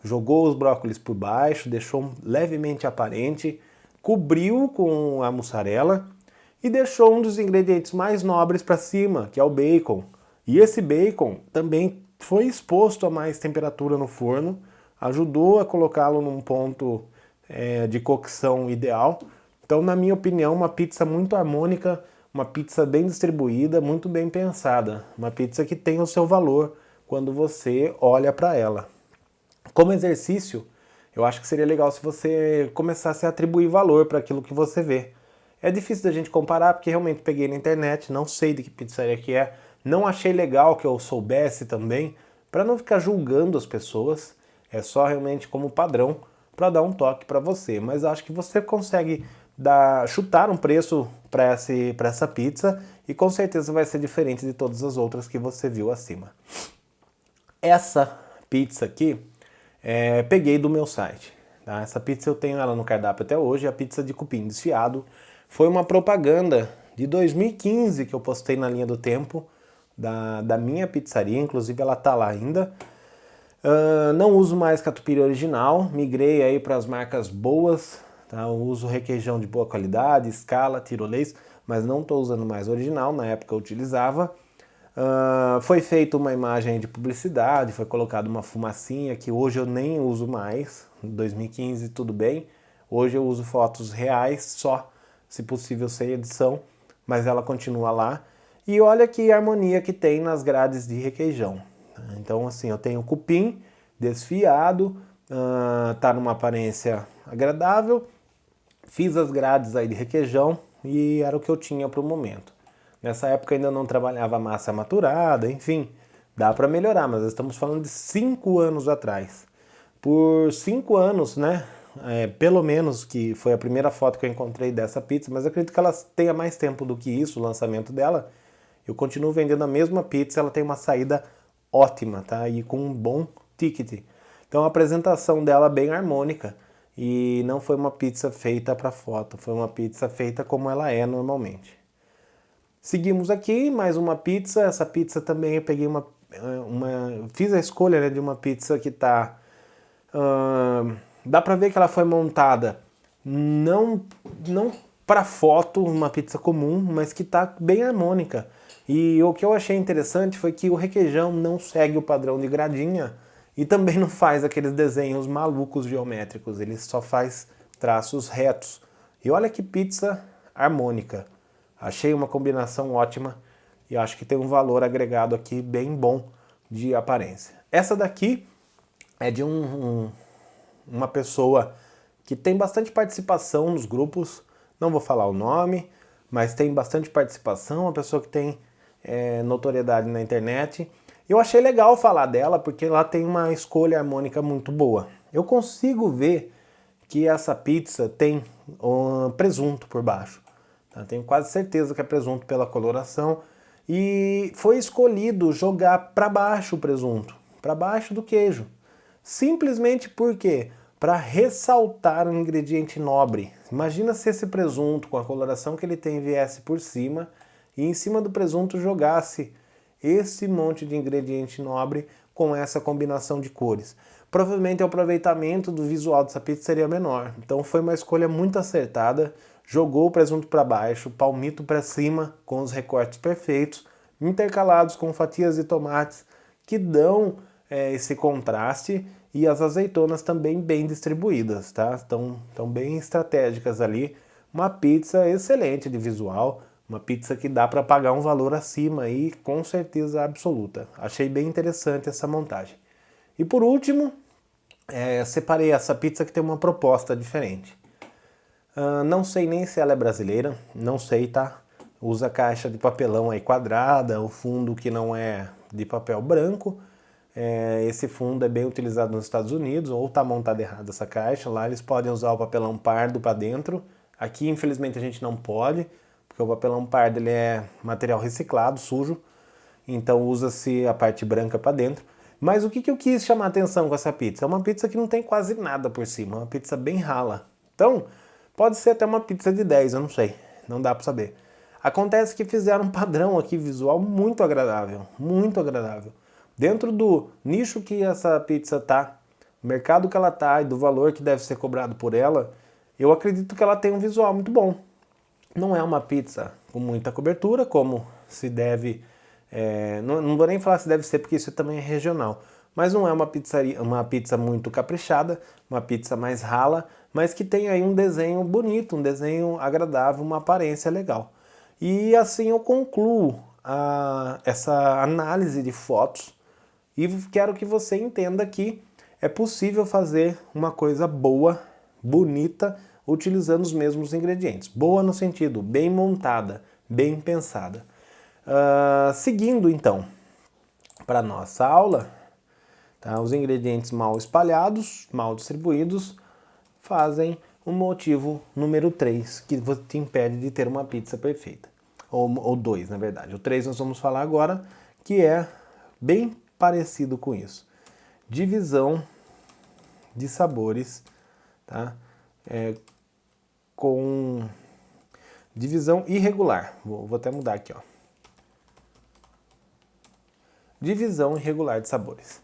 S1: Jogou os brócolis por baixo, deixou levemente aparente, cobriu com a mussarela e deixou um dos ingredientes mais nobres para cima, que é o bacon. E esse bacon também foi exposto a mais temperatura no forno, ajudou a colocá-lo num ponto de cocção ideal. Então, na minha opinião, uma pizza muito harmônica, uma pizza bem distribuída, muito bem pensada. Uma pizza que tem o seu valor quando você olha para ela. Como exercício, eu acho que seria legal se você começasse a atribuir valor para aquilo que você vê. É difícil da gente comparar, porque realmente peguei na internet, não sei de que pizzaria que é, não achei legal que eu soubesse também, para não ficar julgando as pessoas, é só realmente como padrão para dar um toque para você. Mas acho que você consegue chutar um preço para essa pizza e com certeza vai ser diferente de todas as outras que você viu acima. Essa pizza aqui, peguei do meu site. Tá? Essa pizza eu tenho ela no cardápio até hoje, a pizza de cupim desfiado. Foi uma propaganda de 2015 que eu postei na linha do tempo da minha pizzaria, inclusive ela tá lá ainda. Não uso mais catupiry original, migrei aí para as marcas boas, tá? Eu uso requeijão de boa qualidade, Scala, tirolês, mas não estou usando mais original, na época eu utilizava. Foi feita uma imagem de publicidade, foi colocada uma fumacinha que hoje eu nem uso mais, em 2015 tudo bem, hoje eu uso fotos reais só, se possível sem edição, mas ela continua lá. E olha que harmonia que tem nas grades de requeijão. Então assim, eu tenho cupim desfiado, tá numa aparência agradável, fiz as grades aí de requeijão e era o que eu tinha para o momento. Nessa época ainda não trabalhava massa maturada, enfim, dá para melhorar, mas estamos falando de 5 anos atrás. Por 5 anos, né, pelo menos, que foi a primeira foto que eu encontrei dessa pizza, mas eu acredito que ela tenha mais tempo do que isso, o lançamento dela. Eu continuo vendendo a mesma pizza, ela tem uma saída ótima, tá? E com um bom ticket. Então a apresentação dela bem harmônica e não foi uma pizza feita para foto, foi uma pizza feita como ela é normalmente. Seguimos aqui, mais uma pizza. Essa pizza também eu peguei fiz a escolha, né, de uma pizza que tá... dá pra ver que ela foi montada não para foto, uma pizza comum, mas que tá bem harmônica. E o que eu achei interessante foi que o requeijão não segue o padrão de gradinha e também não faz aqueles desenhos malucos geométricos, ele só faz traços retos. E olha que pizza harmônica. Achei uma combinação ótima e acho que tem um valor agregado aqui bem bom de aparência. Essa daqui é de uma pessoa que tem bastante participação nos grupos, não vou falar o nome, mas tem bastante participação, uma pessoa que tem notoriedade na internet. Eu achei legal falar dela porque ela tem uma escolha harmônica muito boa. Eu consigo ver que essa pizza tem presunto por baixo. Tá? Tenho quase certeza que é presunto pela coloração. E foi escolhido jogar para baixo o presunto, para baixo do queijo. Simplesmente porque para ressaltar um ingrediente nobre. Imagina se esse presunto, com a coloração que ele tem, viesse por cima e em cima do presunto jogasse esse monte de ingrediente nobre com essa combinação de cores. Provavelmente o aproveitamento do visual dessa pizza seria menor. Então foi uma escolha muito acertada. Jogou o presunto para baixo, palmito para cima, com os recortes perfeitos, intercalados com fatias de tomates que dão esse contraste, e as azeitonas também bem distribuídas, tá? Estão bem estratégicas ali. Uma pizza excelente de visual, uma pizza que dá para pagar um valor acima aí, com certeza absoluta. Achei bem interessante essa montagem. E por último, separei essa pizza que tem uma proposta diferente. Não sei nem se ela é brasileira, não sei, tá? Usa caixa de papelão aí quadrada, o fundo que não é de papel branco. Esse fundo é bem utilizado nos Estados Unidos, ou tá montada errada essa caixa. Lá eles podem usar o papelão pardo para dentro. Aqui, infelizmente, a gente não pode, porque o papelão pardo ele é material reciclado, sujo, então usa-se a parte branca para dentro. Mas o que eu quis chamar a atenção com essa pizza? É uma pizza que não tem quase nada por cima, uma pizza bem rala. Então, pode ser até uma pizza de 10, eu não sei, não dá para saber. Acontece que fizeram um padrão aqui visual muito agradável, muito agradável. Dentro do nicho que essa pizza tá, o mercado que ela tá e do valor que deve ser cobrado por ela, eu acredito que ela tem um visual muito bom. Não é uma pizza com muita cobertura, como se deve... não vou nem falar se deve ser, porque isso também é regional. Mas não é uma pizza muito caprichada, uma pizza mais rala, mas que tem aí um desenho bonito, um desenho agradável, uma aparência legal. E assim eu concluo essa análise de fotos e quero que você entenda que é possível fazer uma coisa boa, bonita, utilizando os mesmos ingredientes. Boa no sentido bem montada, bem pensada. Seguindo então para a nossa aula, tá? Os ingredientes mal espalhados, mal distribuídos, fazem o motivo número 3 que te impede de ter uma pizza perfeita. Ou 2, na verdade. O 3 nós vamos falar agora, que é bem parecido com isso. Divisão de sabores, tá? Com divisão irregular. Vou até mudar aqui, ó. Divisão irregular de sabores.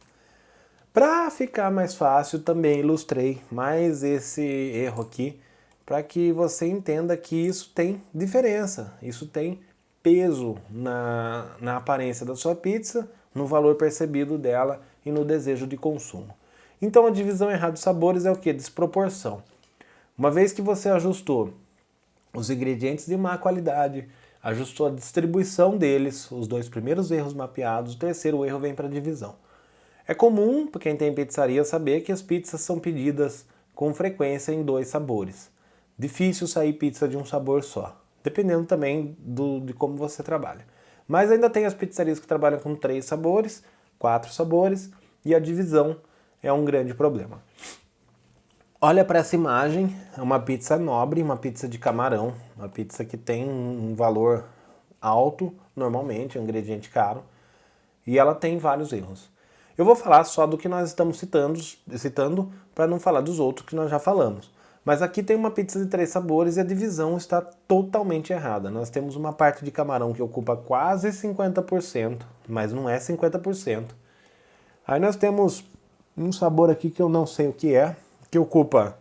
S1: Para ficar mais fácil, também ilustrei mais esse erro aqui, para que você entenda que isso tem diferença, isso tem peso na aparência da sua pizza, no valor percebido dela e no desejo de consumo. Então a divisão errada de sabores é o que? Desproporção. Uma vez que você ajustou os ingredientes de má qualidade, ajustou a distribuição deles, os 2 primeiros erros mapeados, o terceiro erro vem para a divisão. É comum, para quem tem pizzaria, saber que as pizzas são pedidas com frequência em 2 sabores. Difícil sair pizza de um sabor só, dependendo também de como você trabalha. Mas ainda tem as pizzarias que trabalham com 3 sabores, 4 sabores, e a divisão é um grande problema. Olha para essa imagem, é uma pizza nobre, uma pizza de camarão, uma pizza que tem um valor alto, normalmente, é um ingrediente caro, e ela tem vários erros. Eu vou falar só do que nós estamos citando para não falar dos outros que nós já falamos. Mas aqui tem uma pizza de 3 sabores e a divisão está totalmente errada. Nós temos uma parte de camarão que ocupa quase 50%, mas não é 50%. Aí nós temos um sabor aqui que eu não sei o que ocupa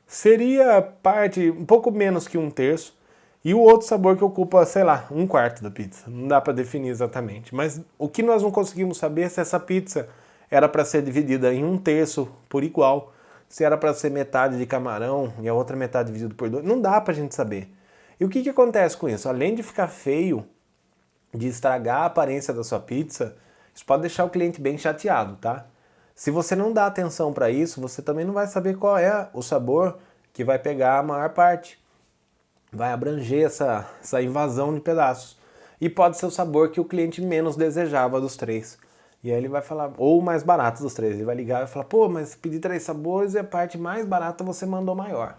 S1: seria parte um pouco menos que 1/3, e o outro sabor que ocupa, sei lá, 1/4 da pizza. Não dá para definir exatamente. Mas o que nós não conseguimos saber é se essa pizza era para ser dividida em 1/3 por igual, se era para ser metade de camarão e a outra metade dividida por 2. Não dá pra gente saber. E o que que acontece com isso? Além de ficar feio, de estragar a aparência da sua pizza, isso pode deixar o cliente bem chateado, tá? Se você não dá atenção para isso, você também não vai saber qual é o sabor que vai pegar a maior parte. Vai abranger essa invasão de pedaços. E pode ser o sabor que o cliente menos desejava dos três. E aí ele vai falar, ou o mais barato dos três. Ele vai ligar e vai falar, pô, mas pedi 3 sabores e a parte mais barata você mandou maior.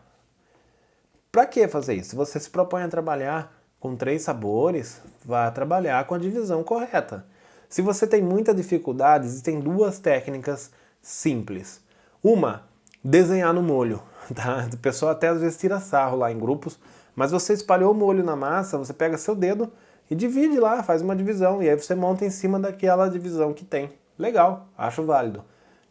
S1: Pra que fazer isso? Se você se propõe a trabalhar com 3 sabores, vá trabalhar com a divisão correta. Se você tem muita dificuldade, existem 2 técnicas simples. Uma, desenhar no molho. Tá? O pessoal até às vezes tira sarro lá em grupos, mas você espalhou o molho na massa, você pega seu dedo e divide lá, faz uma divisão, e aí você monta em cima daquela divisão que tem. Legal, acho válido.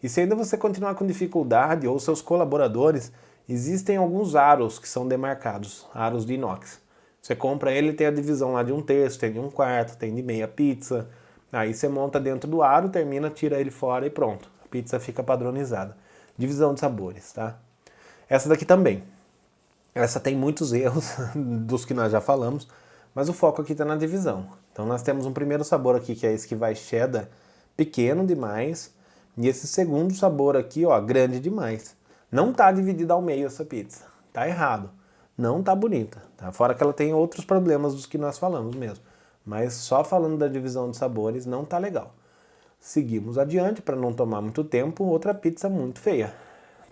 S1: E se ainda você continuar com dificuldade, ou seus colaboradores, existem alguns aros que são demarcados, aros de inox. Você compra ele, tem a divisão lá de 1/3, tem de 1/4, tem de meia pizza. Aí você monta dentro do aro, termina, tira ele fora e pronto. A pizza fica padronizada. Divisão de sabores, tá? Essa daqui também. Essa tem muitos erros dos que nós já falamos, mas o foco aqui está na divisão. Então nós temos um primeiro sabor aqui, que é esse que vai cheddar, pequeno demais, e esse segundo sabor aqui, ó, grande demais. Não tá dividida ao meio essa pizza. Tá errado. Não tá bonita. Tá? Fora que ela tem outros problemas dos que nós falamos mesmo. Mas só falando da divisão de sabores não tá legal. Seguimos adiante para não tomar muito tempo. Outra pizza muito feia.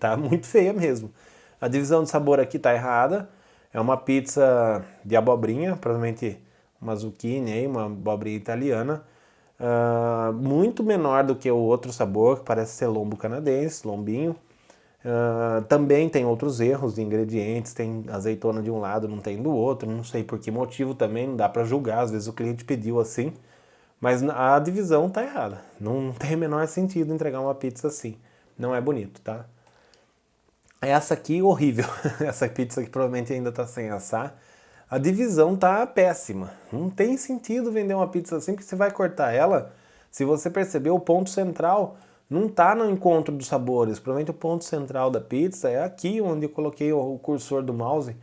S1: Tá muito feia mesmo. A divisão de sabor aqui tá errada. É uma pizza de abobrinha, provavelmente uma zucchini aí, uma abobrinha italiana. Muito menor do que o outro sabor, que parece ser lombo canadense, lombinho. Também tem outros erros de ingredientes, tem azeitona de um lado, não tem do outro, não sei por que motivo também, não dá para julgar, às vezes o cliente pediu assim, mas a divisão tá errada, não tem o menor sentido entregar uma pizza assim, não é bonito, tá? Essa aqui, horrível, essa pizza que provavelmente ainda tá sem assar, a divisão tá péssima, não tem sentido vender uma pizza assim, porque você vai cortar ela, se você perceber, o ponto central não está no encontro dos sabores, provavelmente o ponto central da pizza é aqui onde eu coloquei o cursor do mouse.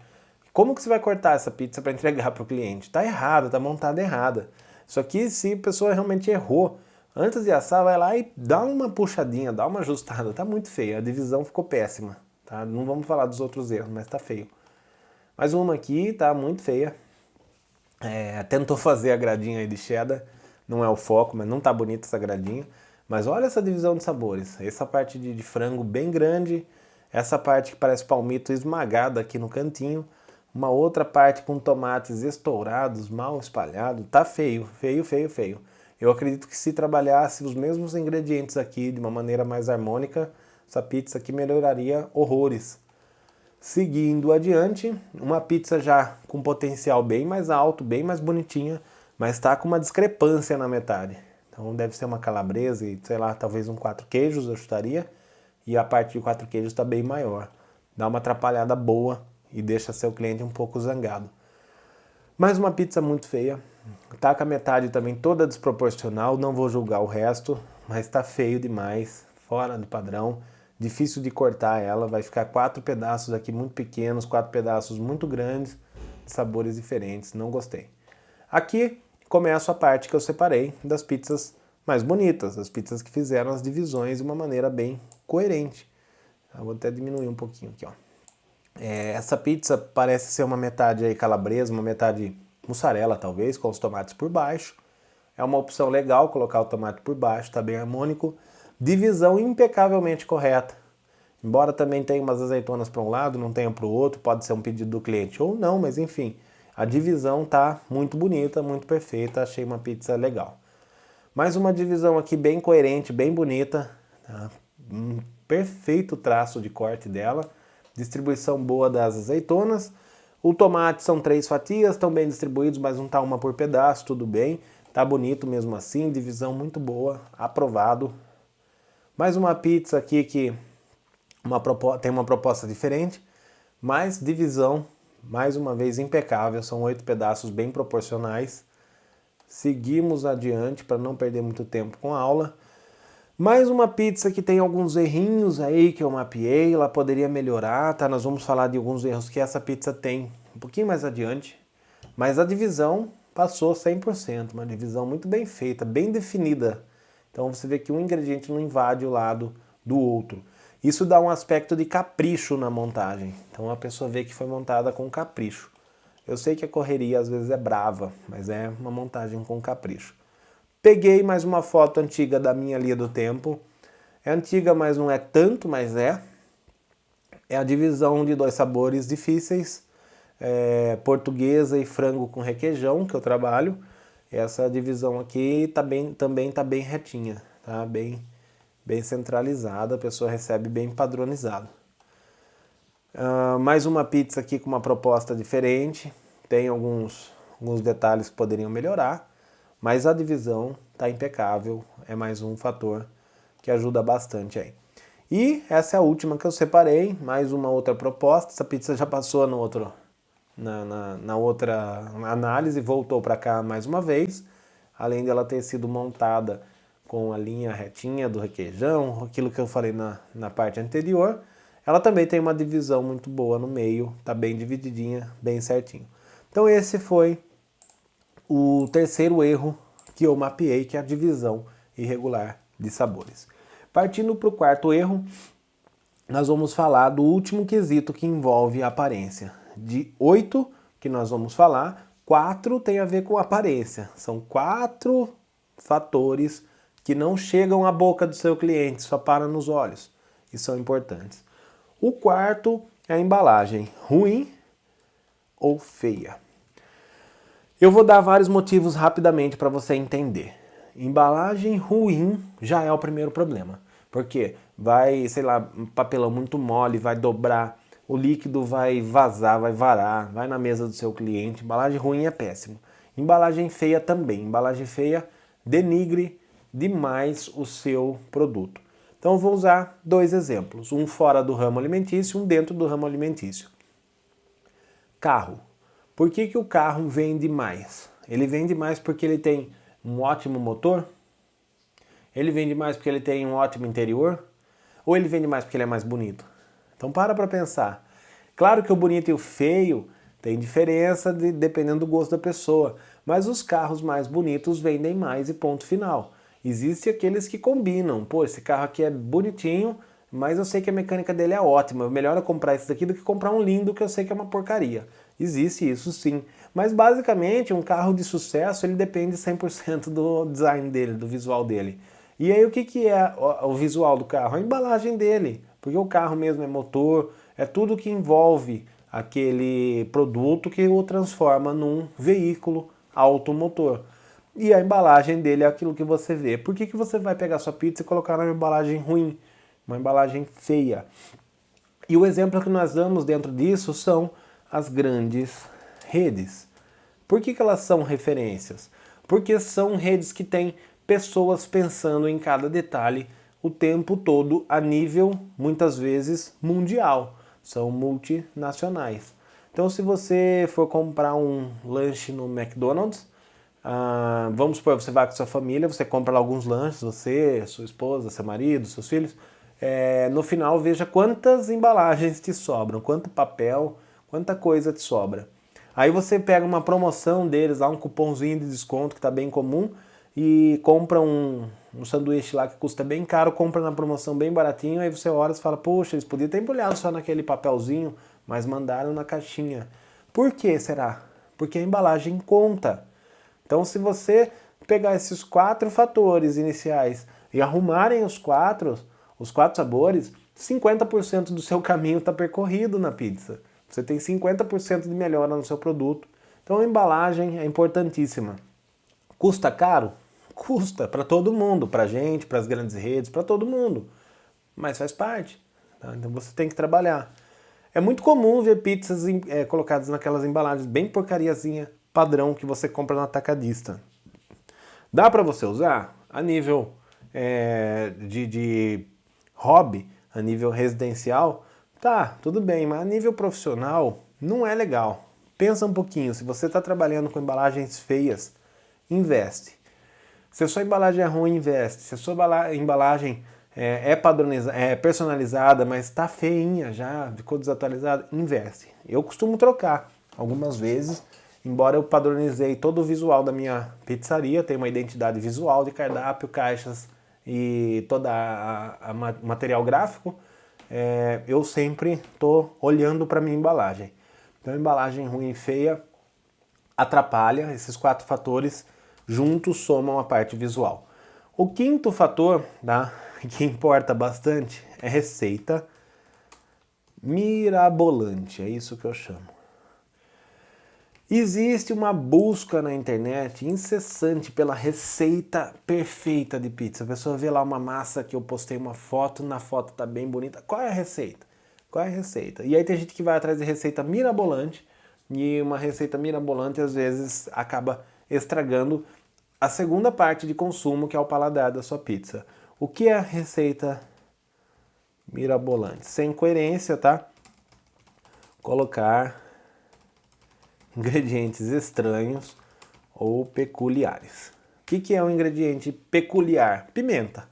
S1: Como que você vai cortar essa pizza para entregar para o cliente? Está errado, está montada errada. Isso aqui, se a pessoa realmente errou, antes de assar, vai lá e dá uma puxadinha, dá uma ajustada. Tá muito feio, a divisão ficou péssima. Tá? Não vamos falar dos outros erros, mas tá feio. Mais uma aqui, tá muito feia. Tentou fazer a gradinha aí de cheddar, não é o foco, mas não tá bonita essa gradinha. Mas olha essa divisão de sabores, essa parte de frango bem grande, essa parte que parece palmito esmagada aqui no cantinho, uma outra parte com tomates estourados, mal espalhados, tá feio, feio, feio, feio. Eu acredito que se trabalhasse os mesmos ingredientes aqui de uma maneira mais harmônica, essa pizza aqui melhoraria horrores. Seguindo adiante, uma pizza já com potencial bem mais alto, bem mais bonitinha, mas tá com uma discrepância na metade. Então deve ser uma calabresa e, sei lá, talvez um 4 queijos eu chutaria. E a parte de 4 queijos está bem maior. Dá uma atrapalhada boa e deixa seu cliente um pouco zangado. Mais uma pizza muito feia. Tá com a metade também toda desproporcional. Não vou julgar o resto, mas tá feio demais. Fora do padrão. Difícil de cortar ela. Vai ficar 4 pedaços aqui muito pequenos, 4 pedaços muito grandes, de sabores diferentes. Não gostei. Aqui começo a parte que eu separei das pizzas mais bonitas, as pizzas que fizeram as divisões de uma maneira bem coerente. Eu vou até diminuir um pouquinho aqui, ó. Essa pizza parece ser uma metade aí calabresa, uma metade mussarela talvez, com os tomates por baixo. É uma opção legal colocar o tomate por baixo, tá bem harmônico. Divisão impecavelmente correta. Embora também tenha umas azeitonas para um lado, não tenha para o outro, pode ser um pedido do cliente ou não, mas enfim. A divisão tá muito bonita, muito perfeita, achei uma pizza legal. Mais uma divisão aqui bem coerente, bem bonita, tá? Um perfeito traço de corte dela, distribuição boa das azeitonas. O tomate são 3 fatias, estão bem distribuídos, mas não tá uma por pedaço, tudo bem. Tá bonito mesmo assim, divisão muito boa, aprovado. Mais uma pizza aqui que tem uma proposta diferente, mas divisão mais uma vez impecável, são 8 pedaços bem proporcionais. Seguimos adiante para não perder muito tempo com a aula. Mais uma pizza que tem alguns errinhos aí que eu mapeei, ela poderia melhorar, tá? Nós vamos falar de alguns erros que essa pizza tem um pouquinho mais adiante. Mas a divisão passou 100%, uma divisão muito bem feita, bem definida. Então você vê que um ingrediente não invade o lado do outro. Isso dá um aspecto de capricho na montagem. Então a pessoa vê que foi montada com capricho. Eu sei que a correria às vezes é brava, mas é uma montagem com capricho. Peguei mais uma foto antiga da minha linha do tempo. É antiga, mas não é tanto, mas é. É a divisão de 2 sabores difíceis, portuguesa e frango com requeijão, que eu trabalho. Essa divisão aqui também está bem retinha, tá? Bem centralizada, a pessoa recebe bem padronizado. Mais uma pizza aqui com uma proposta diferente, tem alguns detalhes que poderiam melhorar, mas a divisão está impecável, é mais um fator que ajuda bastante aí. E essa é a última que eu separei, mais uma outra proposta. Essa pizza já passou na outra análise, voltou para cá mais uma vez, além dela ter sido montada com a linha retinha do requeijão, aquilo que eu falei na parte anterior. Ela também tem uma divisão muito boa no meio, tá bem divididinha, bem certinho. Então esse foi o terceiro erro que eu mapeei, que é a divisão irregular de sabores. Partindo para o quarto erro, nós vamos falar do último quesito que envolve a aparência. De 8 que nós vamos falar, 4 tem a ver com aparência. São 4 fatores que não chegam à boca do seu cliente, só param nos olhos e são importantes. O quarto é a embalagem ruim ou feia. Eu vou dar vários motivos rapidamente para você entender. Embalagem ruim já é o primeiro problema. Porque vai, sei lá, um papelão muito mole, vai dobrar, o líquido vai vazar, vai varar, vai na mesa do seu cliente. Embalagem ruim é péssimo. Embalagem feia também. Embalagem feia denigre demais o seu produto. Então eu vou usar 2 exemplos, um fora do ramo alimentício e um dentro do ramo alimentício. Carro. Por que o carro vende mais? Ele vende mais porque ele tem um ótimo motor? Ele vende mais porque ele tem um ótimo interior? Ou ele vende mais porque ele é mais bonito? Então para pensar. Claro que o bonito e o feio tem diferença dependendo do gosto da pessoa, mas os carros mais bonitos vendem mais e ponto final. Existem aqueles que combinam. Pô, esse carro aqui é bonitinho, mas eu sei que a mecânica dele é ótima. Melhor eu comprar esse daqui do que comprar um lindo que eu sei que é uma porcaria. Existe isso sim. Mas basicamente um carro de sucesso ele depende 100% do design dele, do visual dele. E aí o que é o visual do carro? A embalagem dele. Porque o carro mesmo é motor, é tudo que envolve aquele produto que o transforma num veículo automotor. E a embalagem dele é aquilo que você vê. Por que você vai pegar sua pizza e colocar numa embalagem ruim? Uma embalagem feia. E o exemplo que nós damos dentro disso são as grandes redes. Por que elas são referências? Porque são redes que têm pessoas pensando em cada detalhe o tempo todo a nível, muitas vezes, mundial. São multinacionais. Então se você for comprar um lanche no McDonald's, vamos supor, você vai com sua família, você compra lá alguns lanches, você, sua esposa, seu marido, seus filhos, no final veja quantas embalagens te sobram, quanto papel, quanta coisa te sobra. Aí você pega uma promoção deles, lá um cupomzinho de desconto que está bem comum e compra um sanduíche lá que custa bem caro, compra na promoção bem baratinho, aí você olha e fala, poxa, eles podiam ter embrulhado só naquele papelzinho, mas mandaram na caixinha. Por que será? Porque a embalagem conta. Então, se você pegar esses 4 fatores iniciais e arrumarem os quatro sabores, 50% do seu caminho está percorrido na pizza. Você tem 50% de melhora no seu produto. Então, a embalagem é importantíssima. Custa caro? Custa para todo mundo, para a gente, para as grandes redes, para todo mundo. Mas faz parte. Tá? Então, você tem que trabalhar. É muito comum ver pizzas colocadas naquelas embalagens bem porcariazinha, padrão que você compra no atacadista. Dá para você usar a nível de hobby, a nível residencial? Tá, tudo bem, mas a nível profissional não é legal. Pensa um pouquinho, se você está trabalhando com embalagens feias, investe. Se a sua embalagem é ruim, investe. Se a sua embalagem é personalizada, mas está feinha já, ficou desatualizada, investe. Eu costumo trocar algumas vezes embora eu padronizei todo o visual da minha pizzaria, tem uma identidade visual de cardápio, caixas e todo material gráfico, eu sempre estou olhando para minha embalagem. Então, embalagem ruim e feia atrapalha, esses 4 fatores juntos somam a parte visual. O quinto fator, tá, que importa bastante, é receita mirabolante, é isso que eu chamo. Existe uma busca na internet incessante pela receita perfeita de pizza. A pessoa vê lá uma massa que eu postei uma foto, na foto tá bem bonita. Qual é a receita? Qual é a receita? E aí tem gente que vai atrás de receita mirabolante, e uma receita mirabolante às vezes acaba estragando a segunda parte de consumo, que é o paladar da sua pizza. O que é a receita mirabolante? Sem coerência, tá? Colocar ingredientes estranhos ou peculiares. O que é um ingrediente peculiar? Pimenta.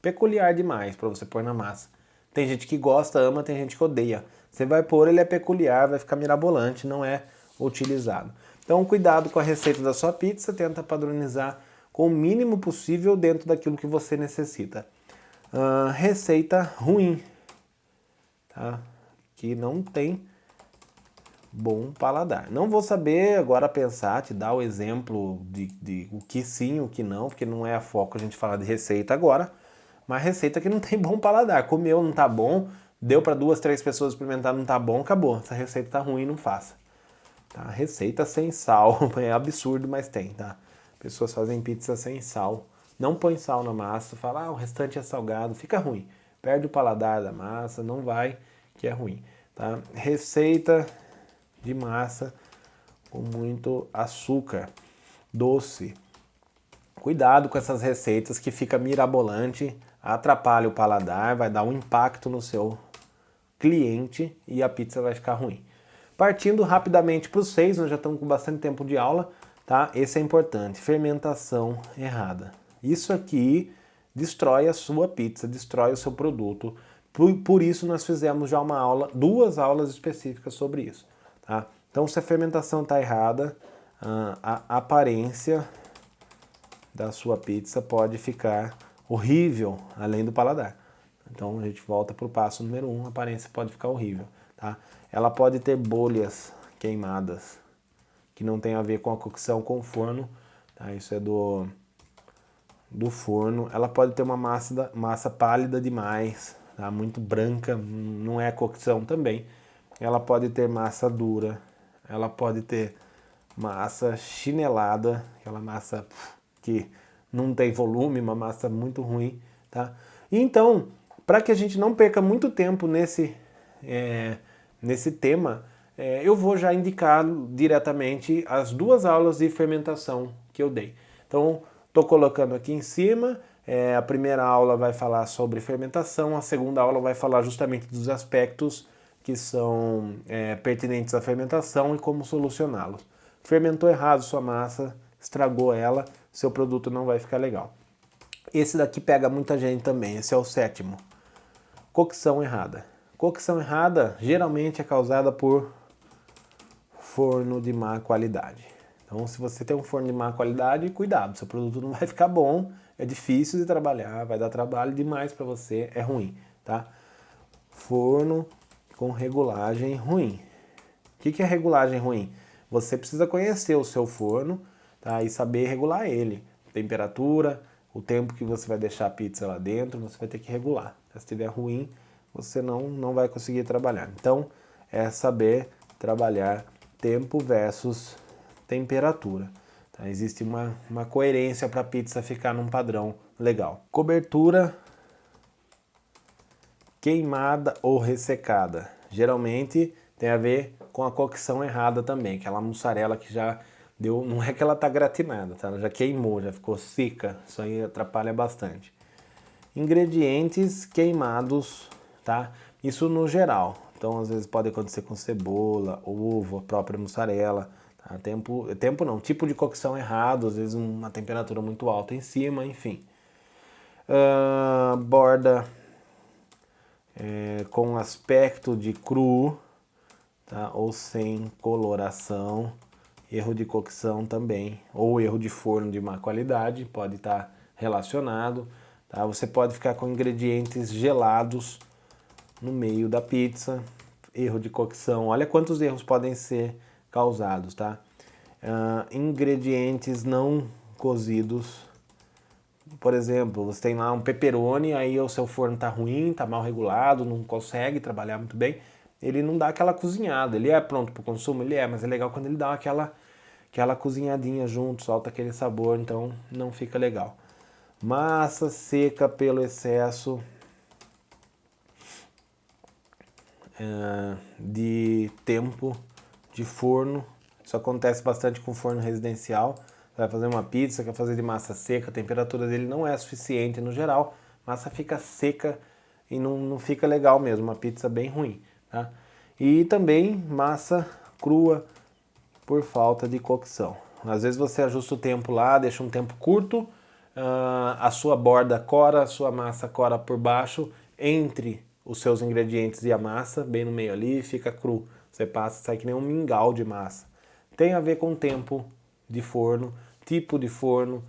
S1: Peculiar demais para você pôr na massa. Tem gente que gosta, ama, tem gente que odeia. Você vai pôr, ele é peculiar, vai ficar mirabolante, não é utilizado. Então, cuidado com a receita da sua pizza, tenta padronizar com o mínimo possível dentro daquilo que você necessita. Receita ruim, tá? Que não tem bom paladar. Não vou saber agora pensar, te dar o exemplo de o que sim, o que não, porque não é foco a gente falar de receita agora, mas receita que não tem bom paladar. Comeu, não tá bom, deu para 2, 3 pessoas experimentar, não tá bom, acabou. Essa receita tá ruim, não faça. Tá? Receita sem sal, é absurdo, mas tem, tá? Pessoas fazem pizza sem sal, não põe sal na massa, fala, o restante é salgado, fica ruim. Perde o paladar da massa, não vai, que é ruim, tá? Receita de massa com muito açúcar, doce. Cuidado com essas receitas que fica mirabolante, atrapalha o paladar, vai dar um impacto no seu cliente e a pizza vai ficar ruim. Partindo rapidamente para os 6, nós já estamos com bastante tempo de aula, tá? Esse é importante, fermentação errada. Isso aqui destrói a sua pizza, destrói o seu produto. Por isso nós fizemos já uma aula, 2 aulas específicas sobre isso. Tá? Então, se a fermentação está errada, a aparência da sua pizza pode ficar horrível, além do paladar. Então, a gente volta para o passo número 1, a aparência pode ficar horrível. Tá? Ela pode ter bolhas queimadas, que não tem a ver com a cocção com o forno. Tá? Isso é do forno. Ela pode ter uma massa pálida demais, tá? Muito branca, não é cocção também. Ela pode ter massa dura, ela pode ter massa chinelada, aquela massa que não tem volume, uma massa muito ruim, tá? Então, para que a gente não perca muito tempo nesse tema, eu vou já indicar diretamente as 2 aulas de fermentação que eu dei. Então, estou colocando aqui em cima, a primeira aula vai falar sobre fermentação, a segunda aula vai falar justamente dos aspectos que são pertinentes à fermentação e como solucioná-los. Fermentou errado sua massa, estragou ela, seu produto não vai ficar legal. Esse daqui pega muita gente também, esse é o 7º. Cocção errada. Cocção errada geralmente é causada por forno de má qualidade. Então, se você tem um forno de má qualidade, cuidado, seu produto não vai ficar bom, é difícil de trabalhar, vai dar trabalho demais para você, é ruim, tá? Forno com regulagem ruim. O que é regulagem ruim? Você precisa conhecer o seu forno, tá? E saber regular ele. Temperatura, o tempo que você vai deixar a pizza lá dentro, você vai ter que regular. Se estiver ruim, você não vai conseguir trabalhar. Então, é saber trabalhar tempo versus temperatura. Tá? Existe uma coerência para a pizza ficar num padrão legal. Cobertura queimada ou ressecada. Geralmente tem a ver com a cocção errada também, aquela mussarela que já deu, não é que ela tá gratinada, tá? Ela já queimou, já ficou seca, isso aí atrapalha bastante. Ingredientes queimados, tá? Isso no geral. Então, às vezes pode acontecer com cebola, ovo, a própria mussarela, tá? Tipo de cocção errado, às vezes uma temperatura muito alta em cima, enfim. Borda com aspecto de cru, tá? Ou sem coloração. erro de cocção também, ou erro de forno de má qualidade, pode estar relacionado. Tá? Você pode ficar com ingredientes gelados no meio da pizza, erro de cocção. Olha quantos erros podem ser causados, tá? Ingredientes não cozidos. Por exemplo, você tem lá um pepperoni, aí o seu forno tá ruim, tá mal regulado, não consegue trabalhar muito bem. Ele não dá aquela cozinhada. Ele é pronto para o consumo? Ele é, mas é legal quando ele dá aquela cozinhadinha junto, solta aquele sabor, então não fica legal. Massa seca pelo excesso de tempo de forno. Isso acontece bastante com forno residencial. Você vai fazer uma pizza, quer fazer de massa seca, a temperatura dele não é suficiente no geral, massa fica seca e não fica legal mesmo, uma pizza bem ruim. Tá? E também massa crua por falta de cocção. Às vezes você ajusta o tempo lá, deixa um tempo curto, a sua borda cora, a sua massa cora por baixo, entre os seus ingredientes e a massa, bem no meio ali, fica cru. Você passa, sai que nem um mingau de massa. Tem a ver com o tempo de forno, tipo de forno,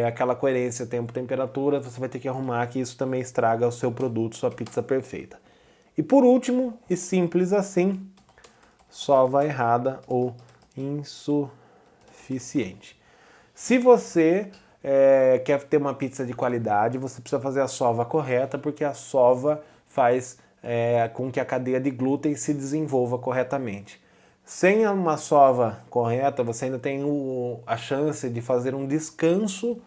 S1: aquela coerência tempo-temperatura, você vai ter que arrumar, que isso também estraga o seu produto, sua pizza perfeita. E por último, e simples assim, sova errada ou insuficiente. Se você quer ter uma pizza de qualidade, você precisa fazer a sova correta, porque a sova faz com que a cadeia de glúten se desenvolva corretamente. Sem uma sova correta, você ainda tem a chance de fazer um descanso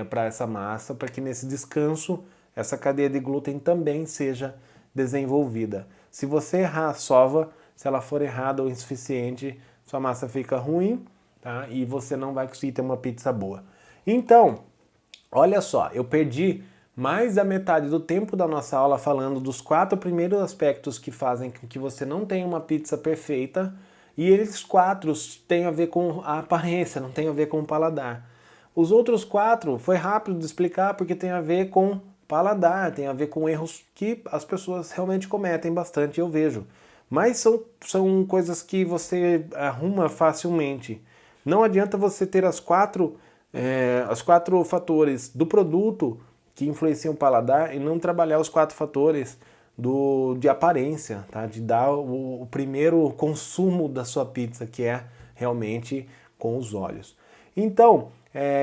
S1: para essa massa, para que nesse descanso essa cadeia de glúten também seja desenvolvida. Se você errar a sova, se ela for errada ou insuficiente, sua massa fica ruim, tá? E você não vai conseguir ter uma pizza boa. Então, olha só, eu perdi mais da metade do tempo da nossa aula falando dos 4 primeiros aspectos que fazem com que você não tenha uma pizza perfeita, e eles 4 têm a ver com a aparência, não tem a ver com o paladar. Os outros 4 foi rápido de explicar porque tem a ver com paladar, tem a ver com erros que as pessoas realmente cometem bastante, eu vejo. Mas são coisas que você arruma facilmente. Não adianta você ter os quatro fatores do produto que influenciam o paladar e não trabalhar os 4 fatores de aparência, tá? De dar o primeiro consumo da sua pizza, que é realmente com os olhos. Então,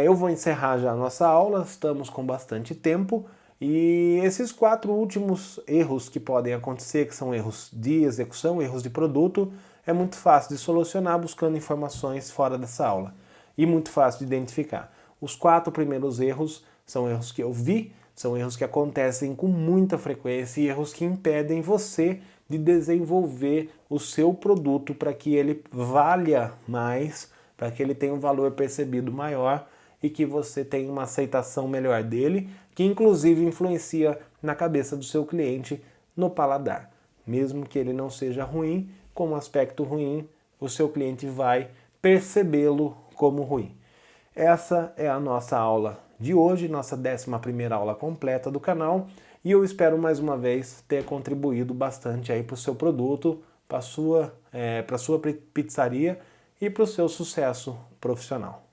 S1: eu vou encerrar já a nossa aula, estamos com bastante tempo, e esses 4 últimos erros que podem acontecer, que são erros de execução, erros de produto, é muito fácil de solucionar buscando informações fora dessa aula. E muito fácil de identificar. Os 4 primeiros erros são erros que eu vi, são erros que acontecem com muita frequência e erros que impedem você de desenvolver o seu produto para que ele valha mais, para que ele tenha um valor percebido maior e que você tenha uma aceitação melhor dele, que inclusive influencia na cabeça do seu cliente no paladar. Mesmo que ele não seja ruim, com um aspecto ruim, o seu cliente vai percebê-lo como ruim. Essa é a nossa aula de hoje, nossa 11ª aula completa do canal, e eu espero mais uma vez ter contribuído bastante aí para o seu produto, para a sua pizzaria e para o seu sucesso profissional.